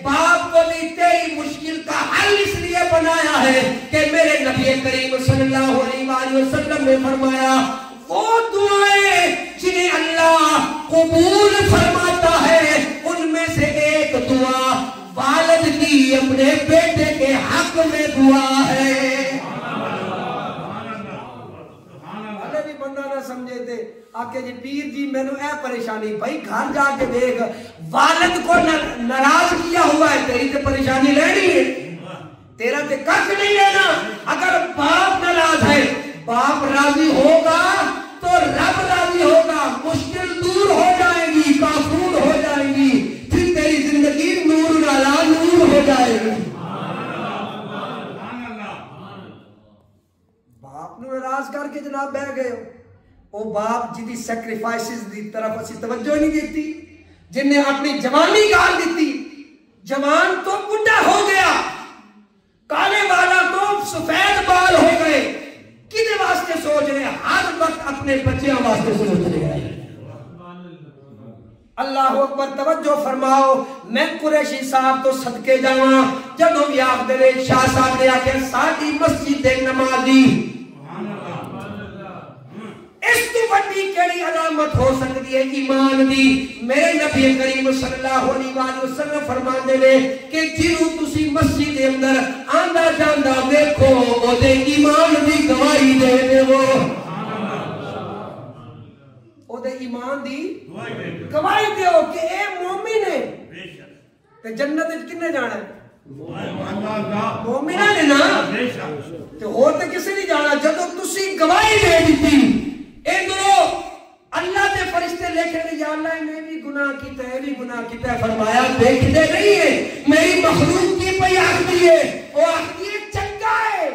[SPEAKER 4] باپ کو بھی تیری مشکل کا حل اس لیے بنایا ہے کہ میرے نبی کریم صلی اللہ علیہ وسلم نے فرمایا وہ دعائیں جنہیں اللہ قبول فرماتا ہے ان میں سے ایک دعا والد کی اپنے بیٹے کے حق میں دعا ہے۔
[SPEAKER 6] بندہ نہ سمجھے تھے آکے جی پیر جی میں نے اے پریشانی بھائی گھر جا کے دیکھ والد کو ناراض کیا ہوا ہے، تیری تے پریشانی لینی ہے، تیرا تے کچھ نہیں لینا۔ اگر باپ ناراض ہے، باپ راضی ہوگا تو رب راضی ہوگا، مشکل دور ہو جائے گی، کافور ہو جائے گی، پھر تیری زندگی نور نالا نور ہو جائے گی۔ باپ نو ناراض کر کے جناب بہ گئے ہو، او باپ جدی سیکریفائسز دی طرف اسی توجہ نہیں دیتی، جن نے اپنی جوانی گال دیتی، جوان تو بڈھا ہو گیا، کالے والا تو سفید بال ہو گئے، کدے واسطے سوچ رہے ہیں؟ ہر وقت اپنے بچیاں واسطے سوچ رہے ہیں۔ اللہ اکبر، توجہ فرماؤ، میں قریشی صاحب تو صدقے جاواں جدوں بھی آکھ دے شاہ صاحب نے آکھیا ساڈی مسجد دے نمازی اس تو بڑی کیڑی علامت ہو سکتی ہے ایمان دی؟ میرے نبی کریم صلی اللہ علیہ وسلم فرماندے نے کہ جنوں تسی مسجد دے اندر آندا جاندا دیکھو او دے ایمان دی گواہی دے دیو، او دے ایمان دی گواہی دیو کہ اے مومن ہے۔ تے جنت وچ کنے جانا ہے؟ مومناں نے نا، تے ہور تے کسے نہیں جانا۔ جدوں تسی گواہی دے دتی ادھروں اللہ کے فرشتے لکھے نے یا اللہ نے بھی گناہ کیتا ہے، بھی گناہ کیتا ہے، فرمایا دیکھتے نہیں ہے میری مخلوق کی پئی آخری ہے، وہ آخری چنگا ہے۔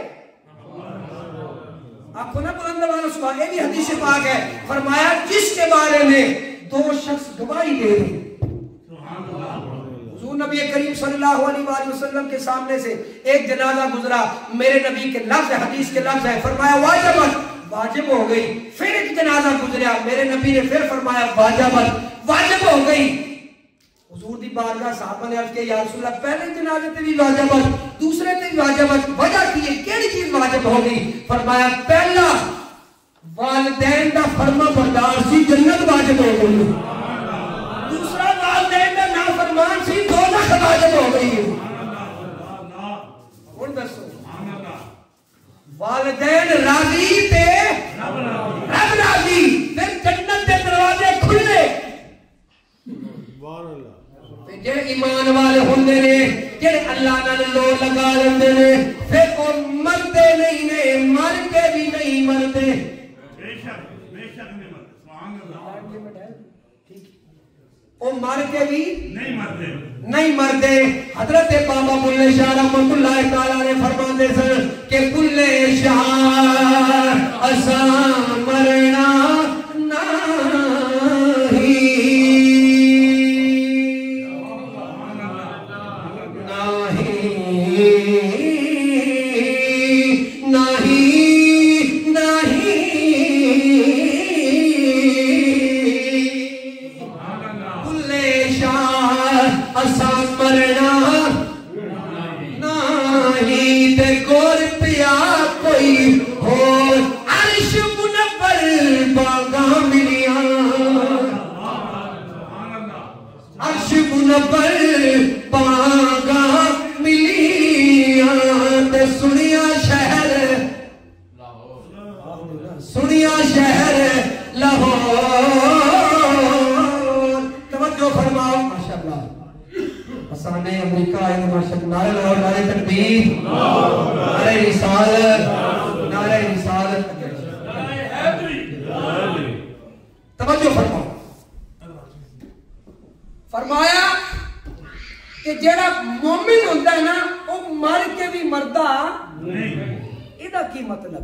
[SPEAKER 6] آپ کو نا بلند والا سبحان، یہ بھی حدیث پاک ہے، فرمایا جس کے بارے میں دو شخص گواہی دے دیں۔ حضور نبی کریم صلی اللہ علیہ وسلم کے سامنے سے ایک جنازہ گزرا، میرے نبی کے لفظ حدیث کے لفظ ہے، فرمایا واجبت واجب ہو گئی۔ پھر ایک جنازہ گزریا، میرے نبی نے پھر فرمایا واجبت واجب ہو گئی۔ حضور دی بارگاہ صحابہ نے عرض کیا یا رسول اللہ پہلے جنازے تے بھی واجبت، دوسرے تے بھی واجبت، وجہ کی ہے کیڑی چیز واجب ہو گئی؟ فرمایا پہلا والدین دا فرما بردار سی جنت واجب ہو گئی، دوسرا والدین دا نافرمان سی دوزخ واجب ہو گئی۔ ہن دسو والدین راضی تے رب راضی، پھر جنت دے دروازے کھلے۔ جڑے ایمان والے ہوندے نے، جڑے اللہ نال لو لگا لیندے نے، پھر وہ مردے نہیں نے، مر کے بھی نہیں مردے۔ وہ مر کے بھی نہیں مردے۔ حضرت بابا بلے شاہ رحمت اللہ تعالیٰ نے فرماتے سن کہ بلے شاہ اساں مرنا فرمایا کہ جیڑا مومن ہوتا ہے نا وہ مر کے بھی مردہ نہیں، یہ کی مطلب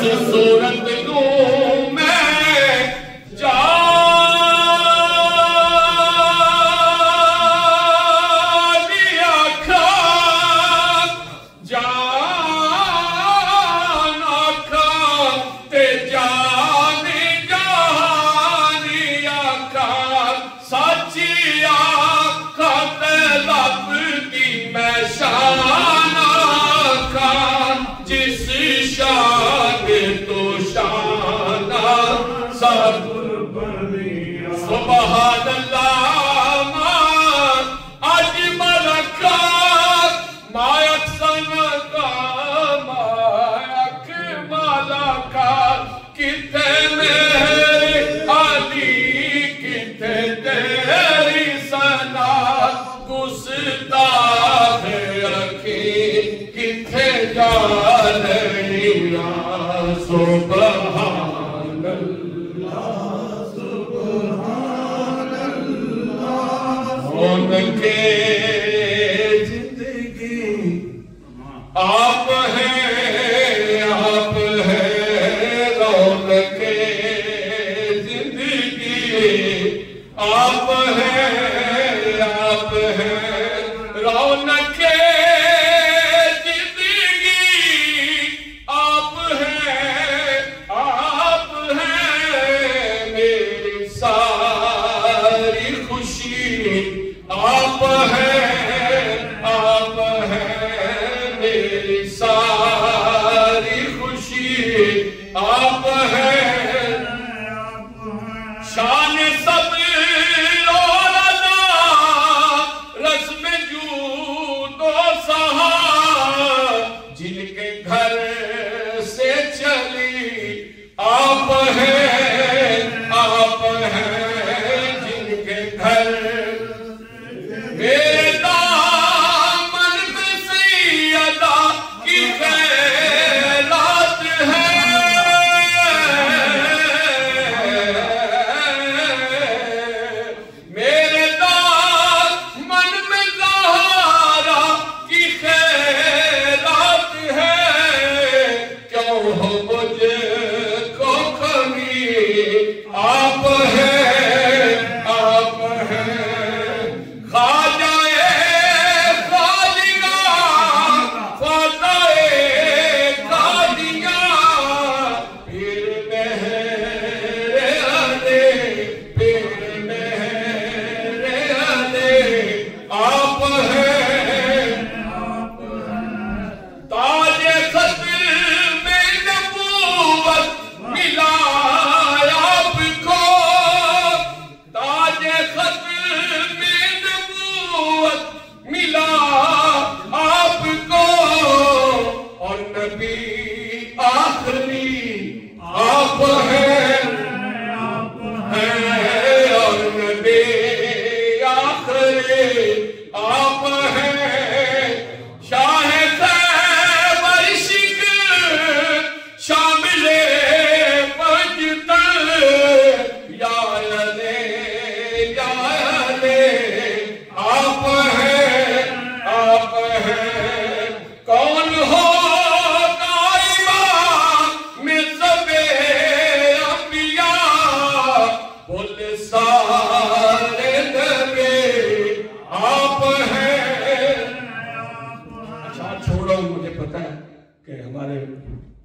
[SPEAKER 3] اس صورت کو میں سبحان اللہ اجمل کا ما احسن کا ما اکمل کا کتے میرے علی کتے تیری ثنا گستاخ رکھی کتے جانیا سبحان ان کے زندگی آپ ہیں رونق زندگی آپ ہیں رونق زندگی آپ ہیں میری ساری خوشی آپ ہیں میری ساری خوشی آپ ہیں شان سب رضا رسم جود و سہا جن کے گھر سے چلی آپ ہیں جن کے گھر میرے دامن میں سیدہ کی خیرات ہے میرے دامن میں زہرا کی خیرات ہے کیوں ہو مجھ کو کمی آپ ہیں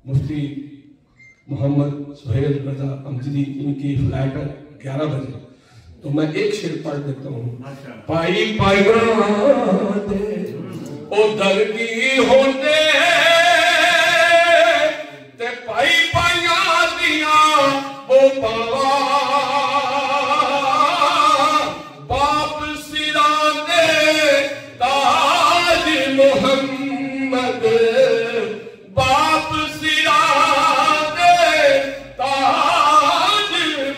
[SPEAKER 3] مفتی محمد سہیل رضا امجدی ان کی فلائٹ 11 بجے تو میں ایک شعر پڑھ دیتا ہوں پائی پائیاں دے او درگی ہوندے تے پائی پائیاں دیاں او پاوا باپ سران دے تاج محمد باپ سران دے تاج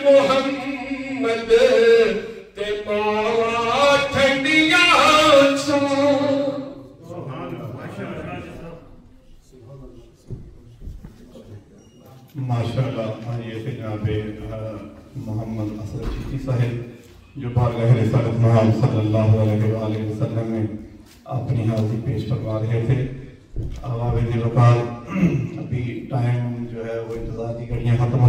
[SPEAKER 3] محمد تے پاوا ٹھنڈیاں
[SPEAKER 1] ماشاءاللہ یہ تھے جناب محمد اسد چشتی صاحب جو بارگاہ رسالت محمد صلی اللہ علیہ وآلہ وسلم میں اپنی حاضری پیش فرما رہے تھے. عوامل وقال ابھی ٹائم جو ہے وہ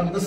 [SPEAKER 7] 8-10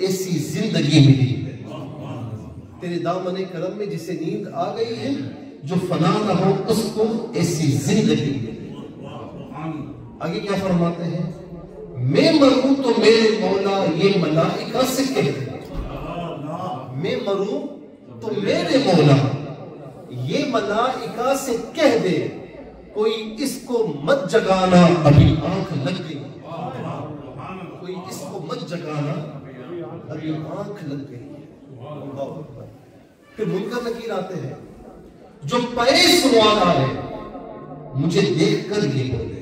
[SPEAKER 7] ایسی زندگی ملی ہے، تیرے دامن کرم میں جسے نیند آ گئی ہے، جو فنا نہ ہو اس کو ایسی زندگی ملی۔ آگے کیا فرماتے ہیں؟ میں مروں تو میرے مولا یہ ملائکہ سے کہہ دے، میں مروں تو میرے مولا یہ ملائکہ سے کہہ دے، کوئی اس کو مت جگانا ابھی آنکھ لگ گئی، کوئی اس کو مت جگانا ابھی آنکھ لگ گئی۔ پھر منکر نکیر آتے ہیں، جو پے سوال آئے مجھے دیکھ کر یہ بولے،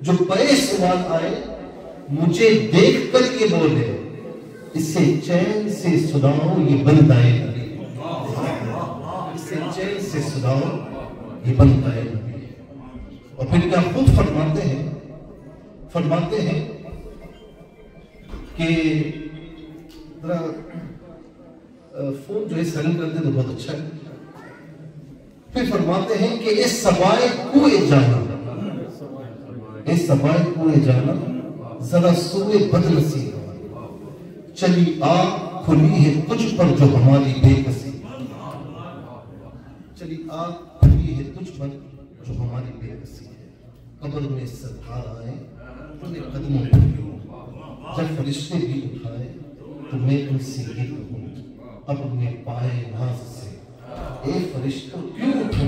[SPEAKER 7] جو پے سوال آئے مجھے دیکھ کر یہ بولے، اسے چین سے سناؤ یہ بندہ نبی، اسے چین سے سناؤ یہ بندہ نبی۔ اور پھر کیا خود فرماتے ہیں کہ ذرا فون جو ہے سائلنٹ کر دیں تو بہت اچھا ہے۔ پھر فرماتے ہیں کہ اے سوائے کوئے جانا، اے سوائے کوئے جانا ذرا سوئے بدنصیب، چلی آگ کھلی ہے تجھ پر جو ہماری بے کسی، چلی آگ کھلی ہے تجھ پر جو ہماری بے کسی ہے۔ قبر میں سرکار آئے انہیں قدموں پر گروں، جب فرشتے بھی اٹھائے تو میں ان سے یہ کہوں، اب انہیں پائے ناز سے اے فرشتوں کیوں اٹھو،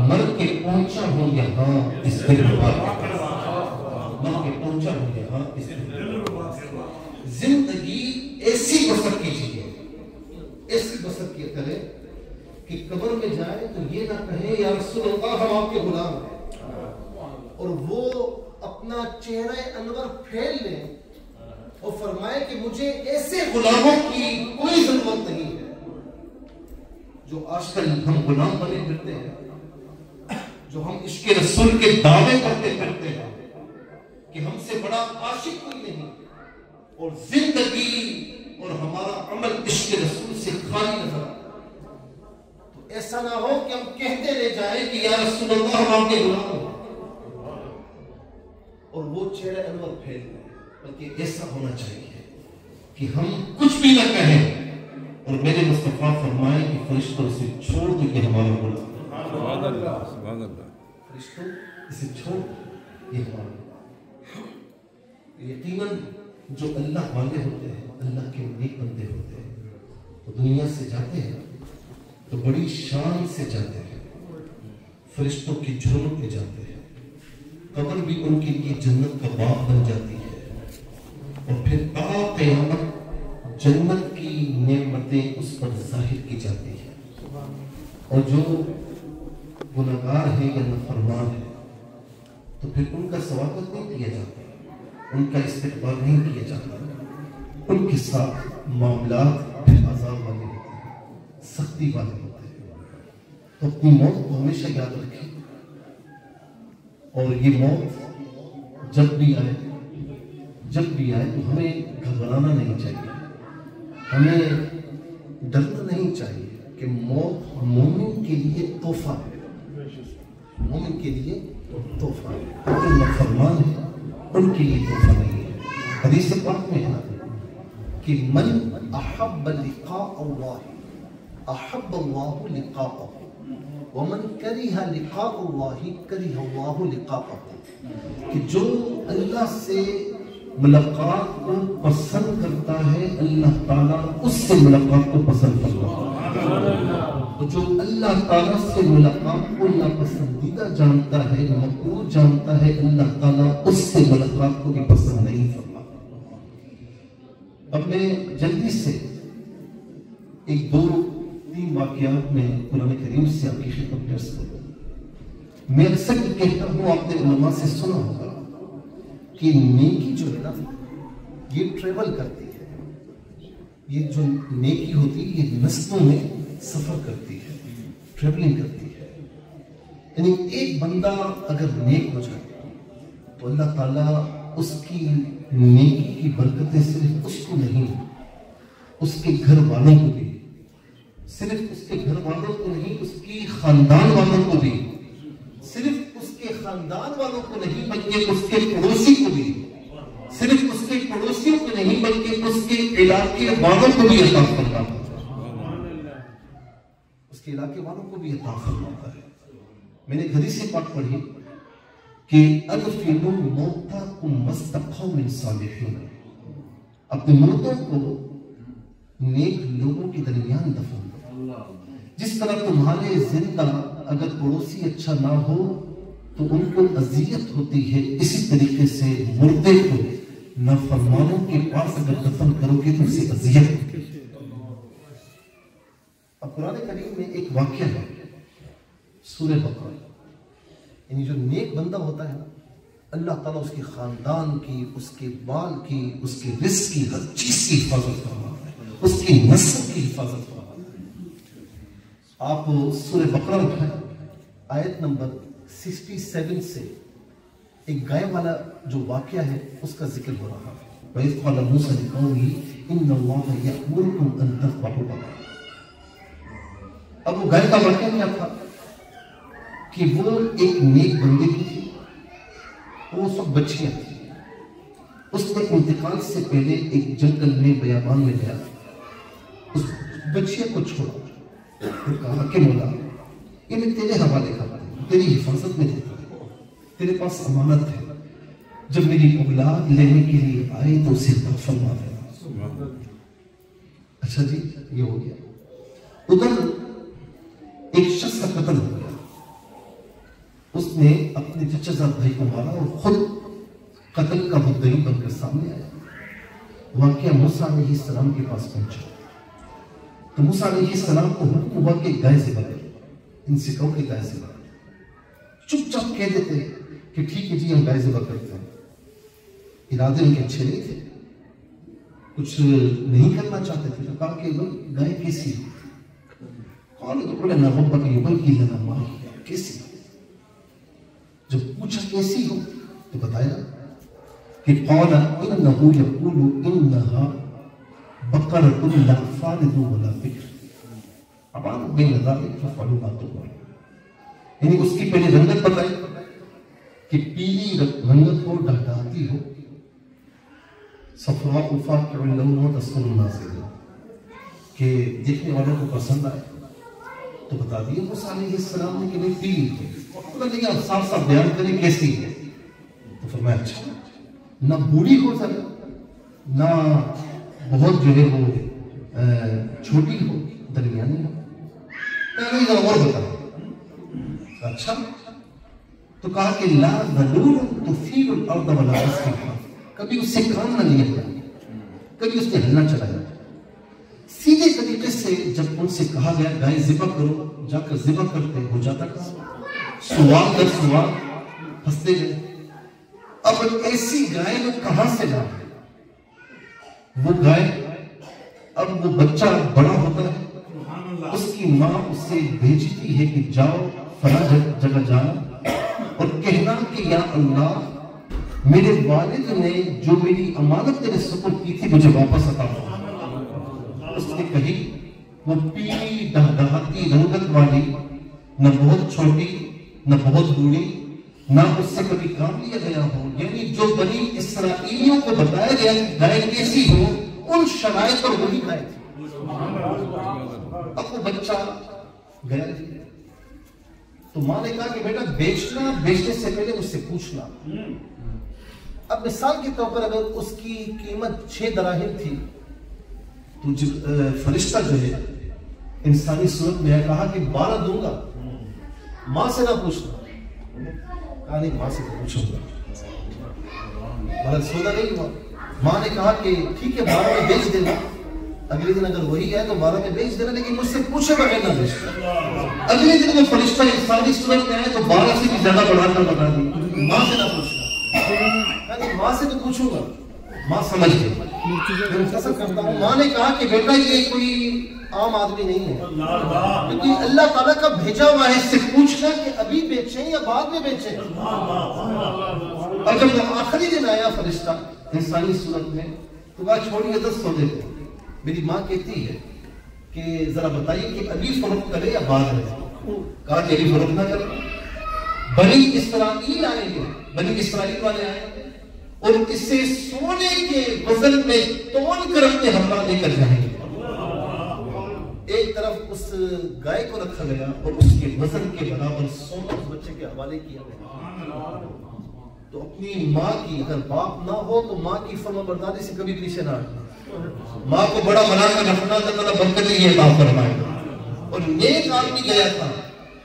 [SPEAKER 7] مر کے پہنچا ہوں یہاں اس دلربا کے پاس، مر کے پہنچا ہوں یہاں اس دلربا کے پاس۔ زندگی ایسی بسر کیجیے، ایسی بسر کیا کرے کہ قبر میں جائے تو یہ نہ کہیں یا رسول اللہ ہم آپ کے غلام ہیں، اور وہ اپنا چہرہ انور پھیل لیں اور فرمائے کہ مجھے ایسے غلاموں کی کوئی ضرورت نہیں ہے۔ جو آج کل ہم غلام بنے پھرتے ہیں، جو ہم عشق رسول کے دعوے کرتے پھرتے ہیں کہ ہم سے بڑا عاشق کوئی نہیں، اور زندگی اور ہمارا عمل عشق رسول سے خالی نظر آتا، تو ایسا نہ ہو کہ ہم کہتے رہ جائیں کہ یا رسول اللہ ہم آپ کے غلام ہیں اور وہ چہرہ انور پھیل گئے، بلکہ ایسا ہونا چاہیے کہ ہم کچھ بھی نہ کہیں اور میرے مصطفیٰ فرمائے کہ فرشتوں سے چھوڑ دو کہ ہمارا غلام، سبحان اللہ سبحان اللہ، فرشتوں اسے چھوڑ یہ ہمارا غلام۔ یقیناً جو اللہ والے ہوتے ہیں، اللہ کے نیک بندے ہوتے ہیں، وہ دنیا سے جاتے ہیں تو بڑی شان سے جاتے ہیں، فرشتوں کی جھولوں پہ جاتے ہیں، قبر بھی ان کے لیے جنت کا باغ بن جاتی ہے، اور پھر تا قیامت جنت کی نعمتیں اس پر ظاہر کی جاتی ہیں، اور جو گناہگار ہیں یا نافرمان ہیں تو پھر ان کا سواگت نہیں کیا جاتا، ان کا استقبال نہیں کیا جاتا، ان کے ساتھ معاملات پھر عذاب والے ہوتے ہیں، سختی والے ہوتے ہیں۔ تو اپنی موت کو ہمیشہ یاد رکھیں، اور یہ موت جب بھی آئے تو ہمیں گھبرانا نہیں چاہیے، ہمیں ڈرنا نہیں چاہیے کہ موت مومن کے لیے تحفہ ہے، مومن کے لیے تحفہ ہے، جو نافرمان ہے ان کے لیے تحفہ نہیں ہے۔ حدیث پاک میں ہے کہ من احب لقاء اللہ احب اللہ لقاءہ ومن کرہ لقاء اللہ کرہ اللہ لقاءہ، کہ جو اللہ سے ملاقات کو پسند کرتا ہے اللہ تعالیٰ اس سے ملاقات کو پسند کرتا ہے، اور جو اللہ تعالیٰ سے ملاقات کو ناپسندیدہ جانتا ہے، مکروہ جانتا ہے، اللہ تعالیٰ اس سے ملاقات کو بھی پسند نہیں کرتا۔ اب میں جلدی سے ایک دو تین واقعات میں قرآن کریم سے آپ کی خدمت میں عرض کروں۔ میں اکثر کہتا ہوں، آپ نے علماء سے سنا ہوگا کہ نیکی جو ہے نا یہ ٹریول کرتی ہے، یہ جو نیکی ہوتی ہے یہ نسلوں میں سفر کرتی ہے، ٹریولنگ کرتی ہے۔ یعنی ایک بندہ اگر نیک ہو جائے تو اللہ تعالیٰ اس کی نیکی کی برکتیں صرف اس کو نہیں، اس کے گھر والوں کو بھی، صرف اس کے گھر والوں کو نہیں، اس کی خاندان والوں کو بھی، صرف اس کے خاندان والوں کو نہیں بلکہ اس کے پڑوسی کو بھی، صرف اس کے پڑوسیوں کو نہیں بلکہ اس کے علاقے والوں کو بھی عطا فرماتا ہے، اس کے علاقے والوں کو بھی عطا فرماتا ہے۔ میں نے حدیث پاک پڑھی کہ ادفنوا موتاکم وسط قوم صالحین، اپنے مردوں کو نیک لوگوں کے درمیان دفن کرو۔ جس طرح تمہارے زندہ اگر پڑوسی اچھا نہ ہو تو ان کو اذیت ہوتی ہے، اسی طریقے سے مردے کو نافرمانوں کے پاس اگر دفن کرو گے تو اسے اذیت ہوتی ہے۔ اب قرآن کریم میں ایک واقعہ ہے سورہ بقرہ، یعنی جو نیک بندہ ہوتا ہے نا، اللہ تعالیٰ اس کے خاندان کی، اس کے بال کی، اس کے رزق کی، ہر چیز کی حفاظت فرماتا ہے، اس کی نسل کی حفاظت فرماتا ہے۔ آپ سورہ بقرہ اٹھائیں، آیت نمبر 67 سے ایک گائے والا جو واقعہ ہے اس کا ذکر ہو رہا ہے۔ وَإِذْ قَالَ مُوسَىٰ لِقَوْمِهِ إِنَّ اللَّهَ يَأْمُرُكُمْ أَن تَذْبَحُوا بَقَرَةً۔ اب وہ گائے کا واقعہ کیا تھا کہ وہ ایک نیک بندے کی تھی، وہ سب بچیاں تھی۔ اس نے انتقال سے پہلے ایک جنگل میں بیابان میں گیا، اس بچیاں کو چھوڑا، پھر کہا کہ مولا یہ میں تیرے حوالے کرتا ہوں، تیری حفاظت میں دیتا ہوں، تیرے پاس امانت ہے، جب میری اولاد لینے کے لیے آئے تو اسے فرما دینا۔ اچھا جی، یہ ہو گیا۔ ادھر ایک شخص کا قتل ہو گیا، اس نے اپنے چچا زاد بھائی کو مارا اور خود قتل کا مدعی بن کر سامنے آیا۔ واقعہ موسیٰ علیہ السلام کے پاس پہنچا تو موسیٰ علیہ السلام کو حکم ہوا کہ گائے ذبح کرو، ان سے کہو کہ گائے ذبح کرو۔ چپ چاپ کہہ دیتے کہ ٹھیک ہے جی ہم گائے ذبح کرتے ہیں، ارادے ان کے اچھے نہیں تھے، کچھ نہیں کرنا چاہتے تھے، تو کہا کہ گائے کیسی ہے؟ کیسی؟ جب پوچھا کیسی ہو تو بتایا کہ قال انه يقول انها بقرة لا فارض ولا بكر ابان بين ذلك ففعلوا ما تؤمرون، یعنی اس کی پہلے رنگت بتائی کہ پیلی رنگت ہو، ڈھٹاتی ہو، صفراء فاقع اللون تسر الناظرین، کہ دیکھنے والوں کو پسند آئے۔ تو بتا دیا موسیٰ علیہ السلام نے کہ نہیں پیلی ہے، بتا دیا صاف صاف بیان کریں کیسی ہے۔ تو فرمایا اچھا، نہ بوڑھی ہو ذرا، نہ بہت جو ہے وہ چھوٹی ہو، درمیانی ہو، نہیں ذرا اور بتا۔ اچھا، تو کہا کہ لا ذلول تثیر الارض ولا تسقيها، کبھی اس سے کام نہ لیا جائے، کبھی اس نے ہلنا چلایا۔ سیدھے طریقے سے جب ان سے کہا گیا گائے ذبح کرو، جا کر ذبح کرتے، ہو جاتا کام، سوال در سوال ہنستے گئے۔ اب ایسی گائے وہ کہاں سے لا؟ وہ گائے اب وہ بچہ بڑا ہوتا ہے، اس کی ماں اسے بھیجتی ہے کہ جاؤ فلاں جگہ جانا اور کہنا کہ یا اللہ میرے والد نے جو میری امانت تیرے سپرد کی تھی مجھے واپس عطا فرما۔ اس نے کہی، وہ پیلی دہدہاتی رنگت والی، نہ بہت چھوٹی نہ بہت بوڑھی، نہ اس سے کبھی کام لیا گیا ہو، یعنی جو بنی اسرائیلیوں کو بتایا گیا کہ گائے کیسی ہو ان شرائط پر وہی گائے تھی۔ اب وہ بچہ گیا تو ماں نے کہا کہ بیٹا بیچنے سے پہلے مجھ سے پوچھنا۔ اب مثال کے طور پر اگر اس کی قیمت 6 دراہم تھی تو فرشتہ جو ہے انسانی صورت میں کہا کہ 12 دوں گا، ماں سے نہ پوچھنا۔ کہا نہیں، ماں سے پوچھوں گا، غلط سودا نہیں ہوا۔ ماں نے کہا کہ ٹھیک ہے 12 میں بیچ دینا، اگلے دن اگر وہی ہے تو 12 میں بیچ دینا، لیکن مجھ سے پوچھے بغیر نہ بیچنا۔ اگلے دن وہ فرشتہ انسانی صورت میں آئے تو 12 سے بھی زیادہ بڑھا کر بتا دی، ماں سے نہ پوچھنا۔ ماں سے تو پوچھوں گا، ماں سمجھ گئی۔ ماں نے کہا کہ بیٹا یہ کوئی عام آدمی نہیں ہے، کیونکہ اللہ تعالیٰ کا بھیجا ہوا ہے، اس سے پوچھنا کہ ابھی بیچیں یا بعد میں بیچیں۔ اور جب وہ آخری دن آیا فرشتہ انسانی صورت میں تو کہا چھوڑیے 10 سودے کو۔ میری ماں کہتی ہے کہ ذرا بتائیے کہ ابھی فروخت کرے یا بعد میں؟ کہا کہ ابھی فروخت نہ کرے، بنی اسرائیل آئیں گے، بنی اسرائیل والے آئیں گے، اور اسے سونے کے وزن میں تول کر اپنے ہمراہ لے کر جائیں گے. ایک طرف اس گائے کو رکھا گیا اور اس کے وزن کے برابر سونا اس بچے کے حوالے کیا گیا. تو اپنی ماں کی، اگر باپ نہ ہو تو ماں کی فرما برداری سے کبھی پیچھے نہ ہٹنا. ماں کو بڑا بنا کر رکھنا، اللہ تعالیٰ برکت ہی عطا فرمائے. اور نیک آدمی گیا تھا،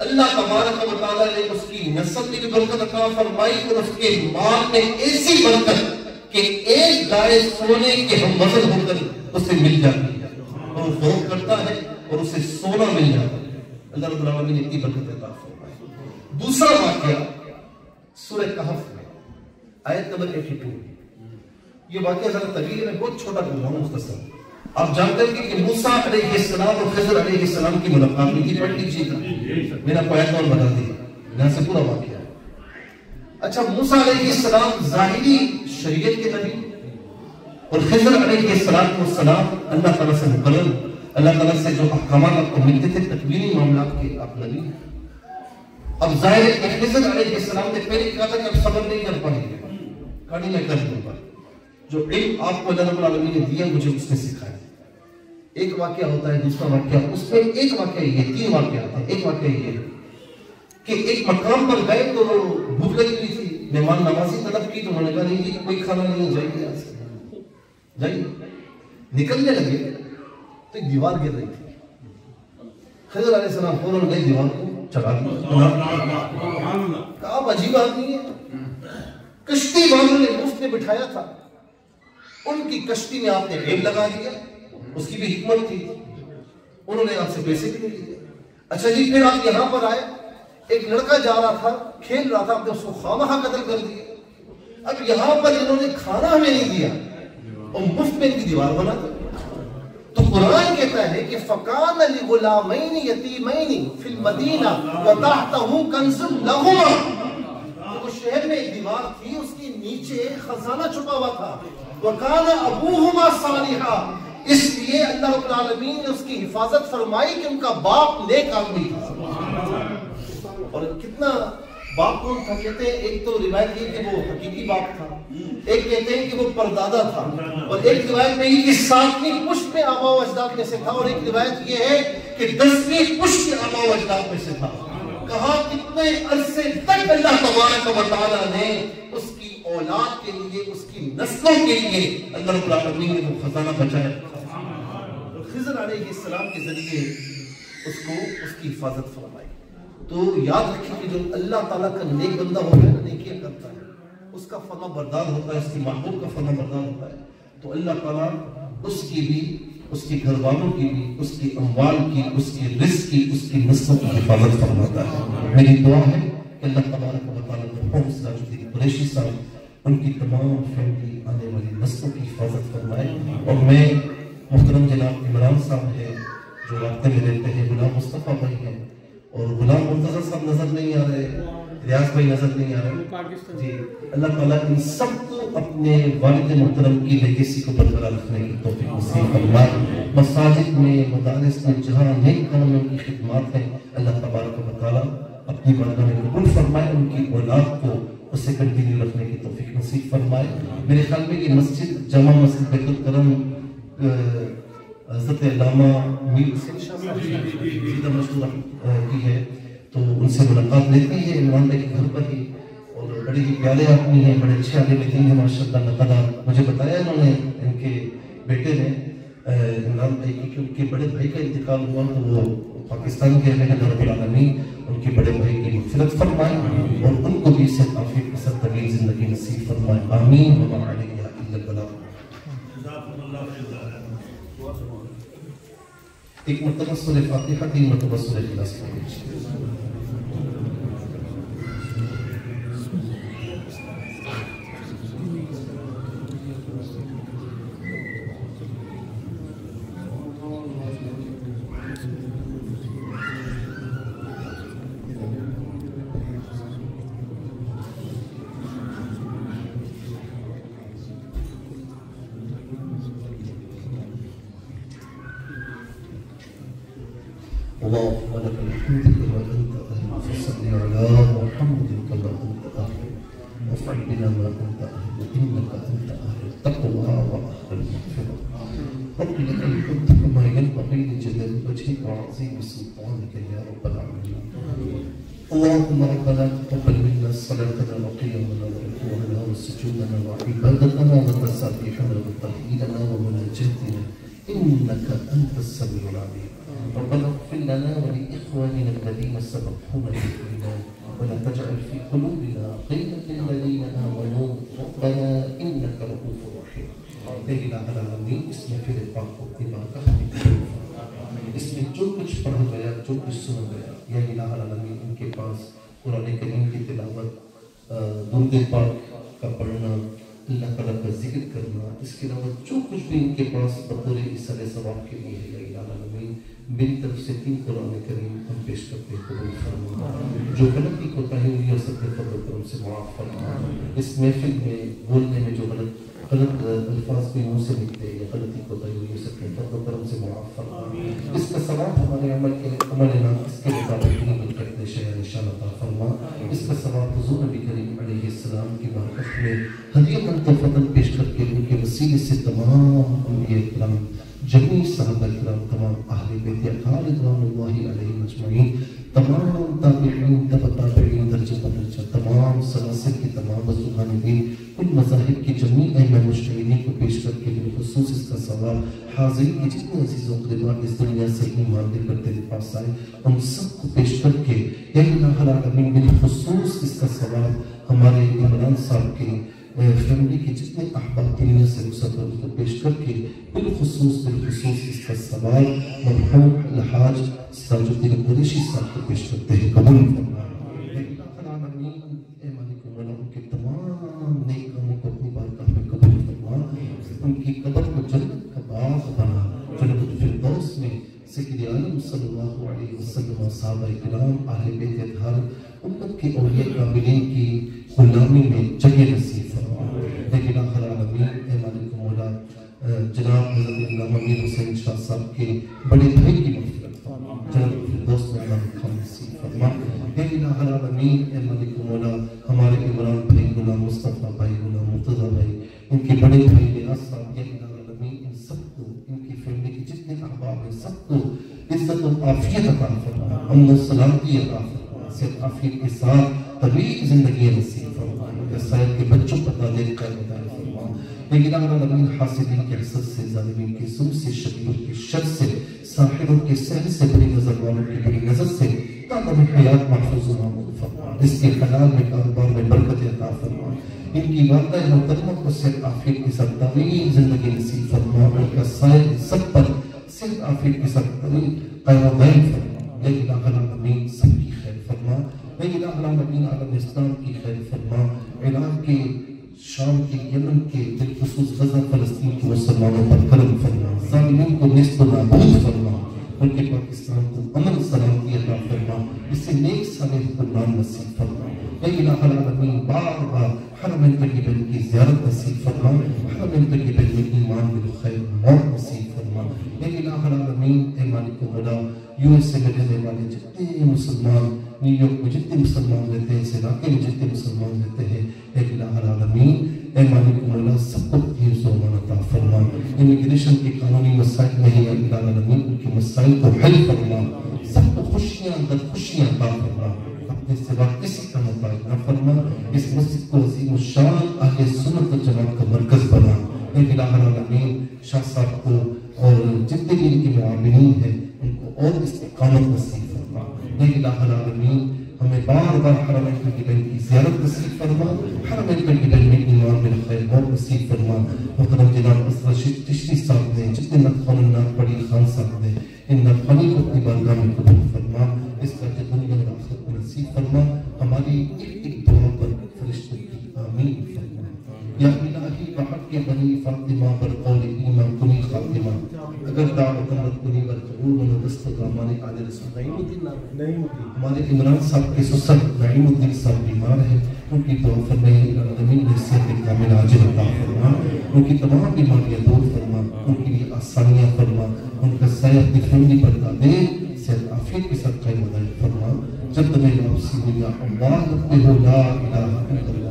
[SPEAKER 7] اللہ تبارک و تعالیٰ نے اس کی نسل میں بھی برکت عطا فرمائی اور اس کے مال میں ایسی برکت کہ ایک گائے سونے کے ہم وزن ہو کر اسے مل جاتی ہے اور وہ فروخت کرتا ہے اور اسے سونا مل جاتا ہے. اللہ رب العالمین نے اتنی برکت عطا فرمائی. دوسرا واقعہ سورہ کہف میں آیت نمبر 82. یہ واقعہ ذرا طویل ہے، میں بہت چھوٹا کر رہا ہوں مختصر. آپ جانتے ہیں کہ موسیٰ علیہ السلام اور خضر علیہ السلام کی ملاقات میں پڑھ لیجیے گا، میں نے آپ کو آیت اور بتا دی، یہاں سے پورا واقعہ ہے. اچھا، موسیٰ علیہ السلام ظاہری شریعت کے نبی اور خضر علیہ السلام اللہ تعالیٰ سے مقرر، اللہ تعالیٰ سے جو احکامات آپ کو ملتے تھے تکوینی معاملات کے، آپ نبی. اب ظاہر ہے کہ خضر علیہ السلام نے پہلے کہا تھا کہ آپ صبر نہیں کر پائیں گے، کہانی میں کر دوں گا. جو علم آپ کو اللہ رب العالمین نے دیا مجھے اس نے سکھایا. ایک واقعہ ہوتا ہے، دوسرا واقعہ، اس میں ایک واقعہ یہ، 3 واقعات ہیں. ایک واقعہ یہ کہ ایک مقام پر گئے تو بھوک لگی ہوئی تھی، مہمان نوازی طلب کی تو انہوں نے کہا نہیں جی کوئی کھانا نہیں، جائیے یہاں سے جائیے. نکلنے لگے تو ایک دیوار گر رہی تھی. خضر علیہ السلام فوراً گئے دیوار کو چڑھا دیا. آپ عجیب آدمی ہے، کشتی والوں نے مفت میں بٹھایا تھا، ان کی کشتی میں آپ نے ریل لگا دیا. اس کی بھی حکمت تھی، انہوں نے آپ سے پیسے بھی نہیں لیے. اچھا جی، پھر آپ یہاں پر آئے، ایک لڑکا جا رہا تھا کھیل رہا تھا، آپ نے اس کو خواہ قتل کر دیا. اب یہاں پر انہوں نے کھانا ہمیں نہیں دیا اور مفت میں ان کی دیوار بنا دی. تو قرآن کہتا ہے کہ فَقَانَ لِغُلَامَيْنِ يَتِيمَيْنِ فِي الْمَدِينَةِ وَتَحْتَهُ كَنْزٌ لَهُمَا. تو شہر میں ایک دیوار تھی، اس کے نیچے خزانہ چھپا ہوا تھا. وَقَانَ أَبُوهُمَا صَالِحًا. اس لیے اللہ رب العالمین نے اس کی حفاظت فرمائی کہ ان کا باپ نیک آدمی تھا. اور کتنا باپ کون تھا؟ کہتے ہیں ایک تو روایت یہ کہ وہ حقیقی باپ تھا، ایک کہتے ہیں کہ وہ پردادا تھا، اور ایک روایت میں یہ کہ 7ویں پشت میں آبا و اجداد میں سے تھا، اور ایک روایت یہ ہے کہ 10ویں پشت کے آبا و اجداد میں سے تھا. کہا کتنے عرصے تک اللہ تبارک و تعالیٰ نے اس کی اولاد کے لیے، اس کی نسلوں کے لیے اللہ رب العالمین نے وہ خزانہ بچایا. خضر علیہ السلام کے ذریعے اس کو اس کی حفاظت فرمائی. تو یاد رکھیں کہ جو اللہ تعالیٰ کا نیک بندہ ہوتا ہے، نیکیاں کرتا ہے، اس کا فرما بردار ہوتا ہے، اس کی محبوب کا فرما بردار ہوتا ہے، تو اللہ تعالیٰ اس کی بھی، اس کے گھر والوں کی بھی، اس کی اموال کی، اس کی رزق کی، اس کی نسلوں کی حفاظت فرماتا ہے. میری دعا ہے کہ اللہ تبارک و تعالیٰ مرحوم سراج الدین قریشی صاحب ان کی تمام فیملی آنے والی نسلوں کی حفاظت فرمائے. اور میں محترم جناب عمران صاحب ہیں جو رابطے میں رہتے ہیں، غلام مصطفیٰ بھائی ہیں، اور غلام مرتضی صاحب نظر نہیں آ رہے، ریاض بھائی نظر نہیں آ رہے جی. اللہ تعالیٰ ان سب کو اپنے والد محترم کی لیگیسی کو برقرار رکھنے کی توفیق نصیب فرمائے. مساجد میں، مدارس میں، جہاں نیک کاموں میں ان کی خدمات ہیں، اللہ تبارک و تعالیٰ اپنی بارگاہ میں قبول فرمائے، ان کی اولاد کو اسے کنٹینیو رکھنے کی توفیق نصیب فرمائے. میرے خیال میں یہ مسجد جامع مسجد بیت الکرم حضرت علامہ میر حسین شاہ صاحب سیدہ مشہور کی ہے، تو ان سے ملاقات لیتی ہے عمران بھائی کے گھر پر ہی، اور بڑے ہی پیارے آدمی ہیں، بڑے اچھے عالم دین ہیں ماشاء اللہ تعالیٰ. مجھے بتایا انہوں نے ان کے بیٹے نے عمران بھائی کی کہ ان کے بڑے بھائی کا انتقال ہوا تو وہ پاکستان کے رہنے والے رب العالمین ان کے بڑے بھائی کی مغفرت فرمائے اور ان کو بھی اس سے کافی پسر طویل زندگی نصیب فرمائے. آمین. وما علیہ الا البلاغ. ایک مرتبہ سورہ فاتحہ، 3 مرتبہ سورہ اخلاص پڑھیں. اللهم لك الحمد كما انت اهل، فصل على محمد كما انت اهل، وافعل بنا ما أنت أهله إنك أنت أهل التقوى وأهل المغفرة رب لك الحمد كما ينبغي لجلال وجهك وعظيم سلطانك يا رب العالمين اللهم ربنا تقبل منا صلاتنا وقيامنا وركوعنا وسجودنا وعبادتنا وتسابيحنا وتهليلنا ومناجاتنا إنك أنت السميع العليم ربنا اغفر لنا ولإخواننا الذين سبقونا بالإيمان ولا تجعل في قلوبنا غلا للذين آمنوا ربنا إنك رؤوف رحيم اے الہ العالمین اس محفل پاک کو عبادت اس میں جو کچھ پڑھا گیا جو کچھ سنا گیا یا الہ العالمین ان کے پاس قرآن کریم کی تلاوت درود پاک کا پڑھنا اللہ تعالیٰ کا ذکر کرنا اس کے علاوہ جو کچھ بھی ان کے پاس بطور اصل ثواب کے لیے ہے یا الہ العالمین میری طرف سے 3 قرآن کریم ہم پیش کرتے ہیں قبول فرما جو غلط کی کوتاہی ہوئی ہے سب کے فضل و کرم سے معاف فرما اس محفل میں بولنے میں جو غلط الفاظ بھی منہ سے نکلے یا غلطی کوتاہی ہوئی ہے سب کے فضل و کرم سے معاف فرما اس کا ثواب ہمارے عمل اس کے مطابق نہیں بن کرتے شہر نشان عطا فرما اس کا ثواب حضور نبی کریم علیہ السلام کی برکت میں ہدیہ فضل پیش کر کے ان کے وسیلے سے تمام انبیاء کرام جمیع صحابہ کرام تمام اہل بیت اطہار رضوان اللہ علیہم اجمعین تمام تابعین تابعین درجہ بدرجہ تمام سلاسل کی تمام بزرگان دین کل مذاہب کی جمیع ائمہ مجتہدین کو پیش کر کے بالخصوص اس کا ثواب حاضرین کے جتنے عزیز و اقربا اس دنیا سے ایمان لے کر تیرے پاس آئے ان سب کو پیش کر کے یا الہ العالمین بالخصوص اس کا ثواب ہمارے عمران صاحب کے فیملی کے جتنے احباب دنیا سے رخصت ہو کو پیش کر کے بالخصوص اس کا ثواب مرحوم الحاج سراج الدین قریشی صاحب کو پیش کرتے ہیں قبول فرما اے مالک مولا ان کے تمام نیک کاموں کو اپنی بارگاہ میں قبول فرما ان کی قبر کو جنت کا باغ بنا جنت الفردوس میں سید عالم صلی اللہ علیہ وسلم صحابہ کرام اہل بیت اطہار امت کے اولیاء کاملین کی غلامی میں جگہ نصیب فرما اے الہ العالمین اے مالک مولا جناب حضرت علامہ امیر حسین شاہ صاحب کے بڑے بھائی کی مغفرت فرما جنت الفردوس میں اللہ مقام نصیب فرما اے الہ العالمین اے مالک مولا ہمارے عمران بھائی غلام مصطفیٰ بھائی غلام مرتضیٰ بھائی ان کے بڑے بھائی ریاض صاحب یا الہ العالمین ان سب کو ان کی فیملی کے جتنے احباب ہیں سب کو عزت و عافیت عطا فرما امن و سلامتی عطا فرما صحت عافیت کے ساتھ طویل زندگی نصیب فرما سائر کے بچوں پر تعلیم کا مدار فرما لیکن الہ العالمین حاسدین کے حسد سے ظالمین کے ظلم سے شریروں کے شر سے ساحروں کے سحر سے بڑی نظر والوں کی بڑی نظر سے تعلیم حیات محفوظ و معمول فرما اس کے حلال میں کاروبار میں برکت عطا فرما ان کی والدہ محترمہ کو صحت عافیت کے ساتھ طویل زندگی نصیب فرما ان کا سائر سب پر صحت عافیت کے ساتھ طویل قیام و دائم فرما لیکن الہ العالمین سب کی خیر فرما لیکن الہ العالمین عالم اسلام کی خیر فرما عراق کے شام کے یمن کے بالخصوص غزہ فلسطین کے مسلمانوں پر کرم فرما ظالمین کو نیست و نابود فرما ان کے پاکستان کو امن سلامتی عطا فرما اس سے نیک صالح حکمران نصیب فرما اے الہ العالمین بار بار حرمین طیبین کی زیارت نصیب فرما حرمین طیبین میں ایمان بالخیر موت نصیب فرما اے الہ العالمین اے مالک مولا یو ایس اے میں رہنے والے جتنے مسلمان نیو یارک میں جتنے مسلمان رہتے ہیں اس علاقے میں جتنے مسلمان رہتے ہیں اے الہ العالمین اے مالک مولا سب کو حفظ و امان عطا فرما امیگریشن کے قانونی مسائل میں ہے الہ العالمین ان کے مسائل کو حل فرما سب کو خوشیاں در خوشیاں عطا فرما اپنے سوا کسی کا مطالب نہ فرما اس مسجد کو عظیم الشان اہل سنت والجماعت کا مرکز بنا اے الہ العالمین شاہ صاحب کو اور جتنے بھی ان کے معاونین ہیں ان کو اور استقامت نصیب فرما اے الہ العالمین ہمیں بار بار حرمین طیبین کی زیارت نصیب فرما حرمین طیبین میں ایمان بالخیر موت نصیب فرما محترم جناب اسرا چشتی صاحب نے جتنے نقخان النات پڑھی خان صاحب نے ان نقخانی کو اپنی بارگاہ میں قبول فرما اس کا دنیا اور آخرت میں نصیب فرما ہماری ایک دعا پر فرشتوں کی آمین فرما یا الہی بحق کے بنی فاطمہ برقول ایمان کنی خاتمہ اگر دعوت امت کنی برقعود و نبست غامان عادل رسول ہمارے عمران صاحب کے سسر نعیم الدین صاحب بیمار ہیں ان کی دعا فرمائے العالمین نے صحت کامل عاجل عطا فرما ان کی تمام بیماریاں دور فرما ان کے لیے آسانیاں فرما ان کا سایہ اپنی فیملی پر ڈالے صحت عافیت کے ساتھ قائم مدائم فرما جب تمہیں واپسی ہو یا اللہ رب لا الہ الا اللہ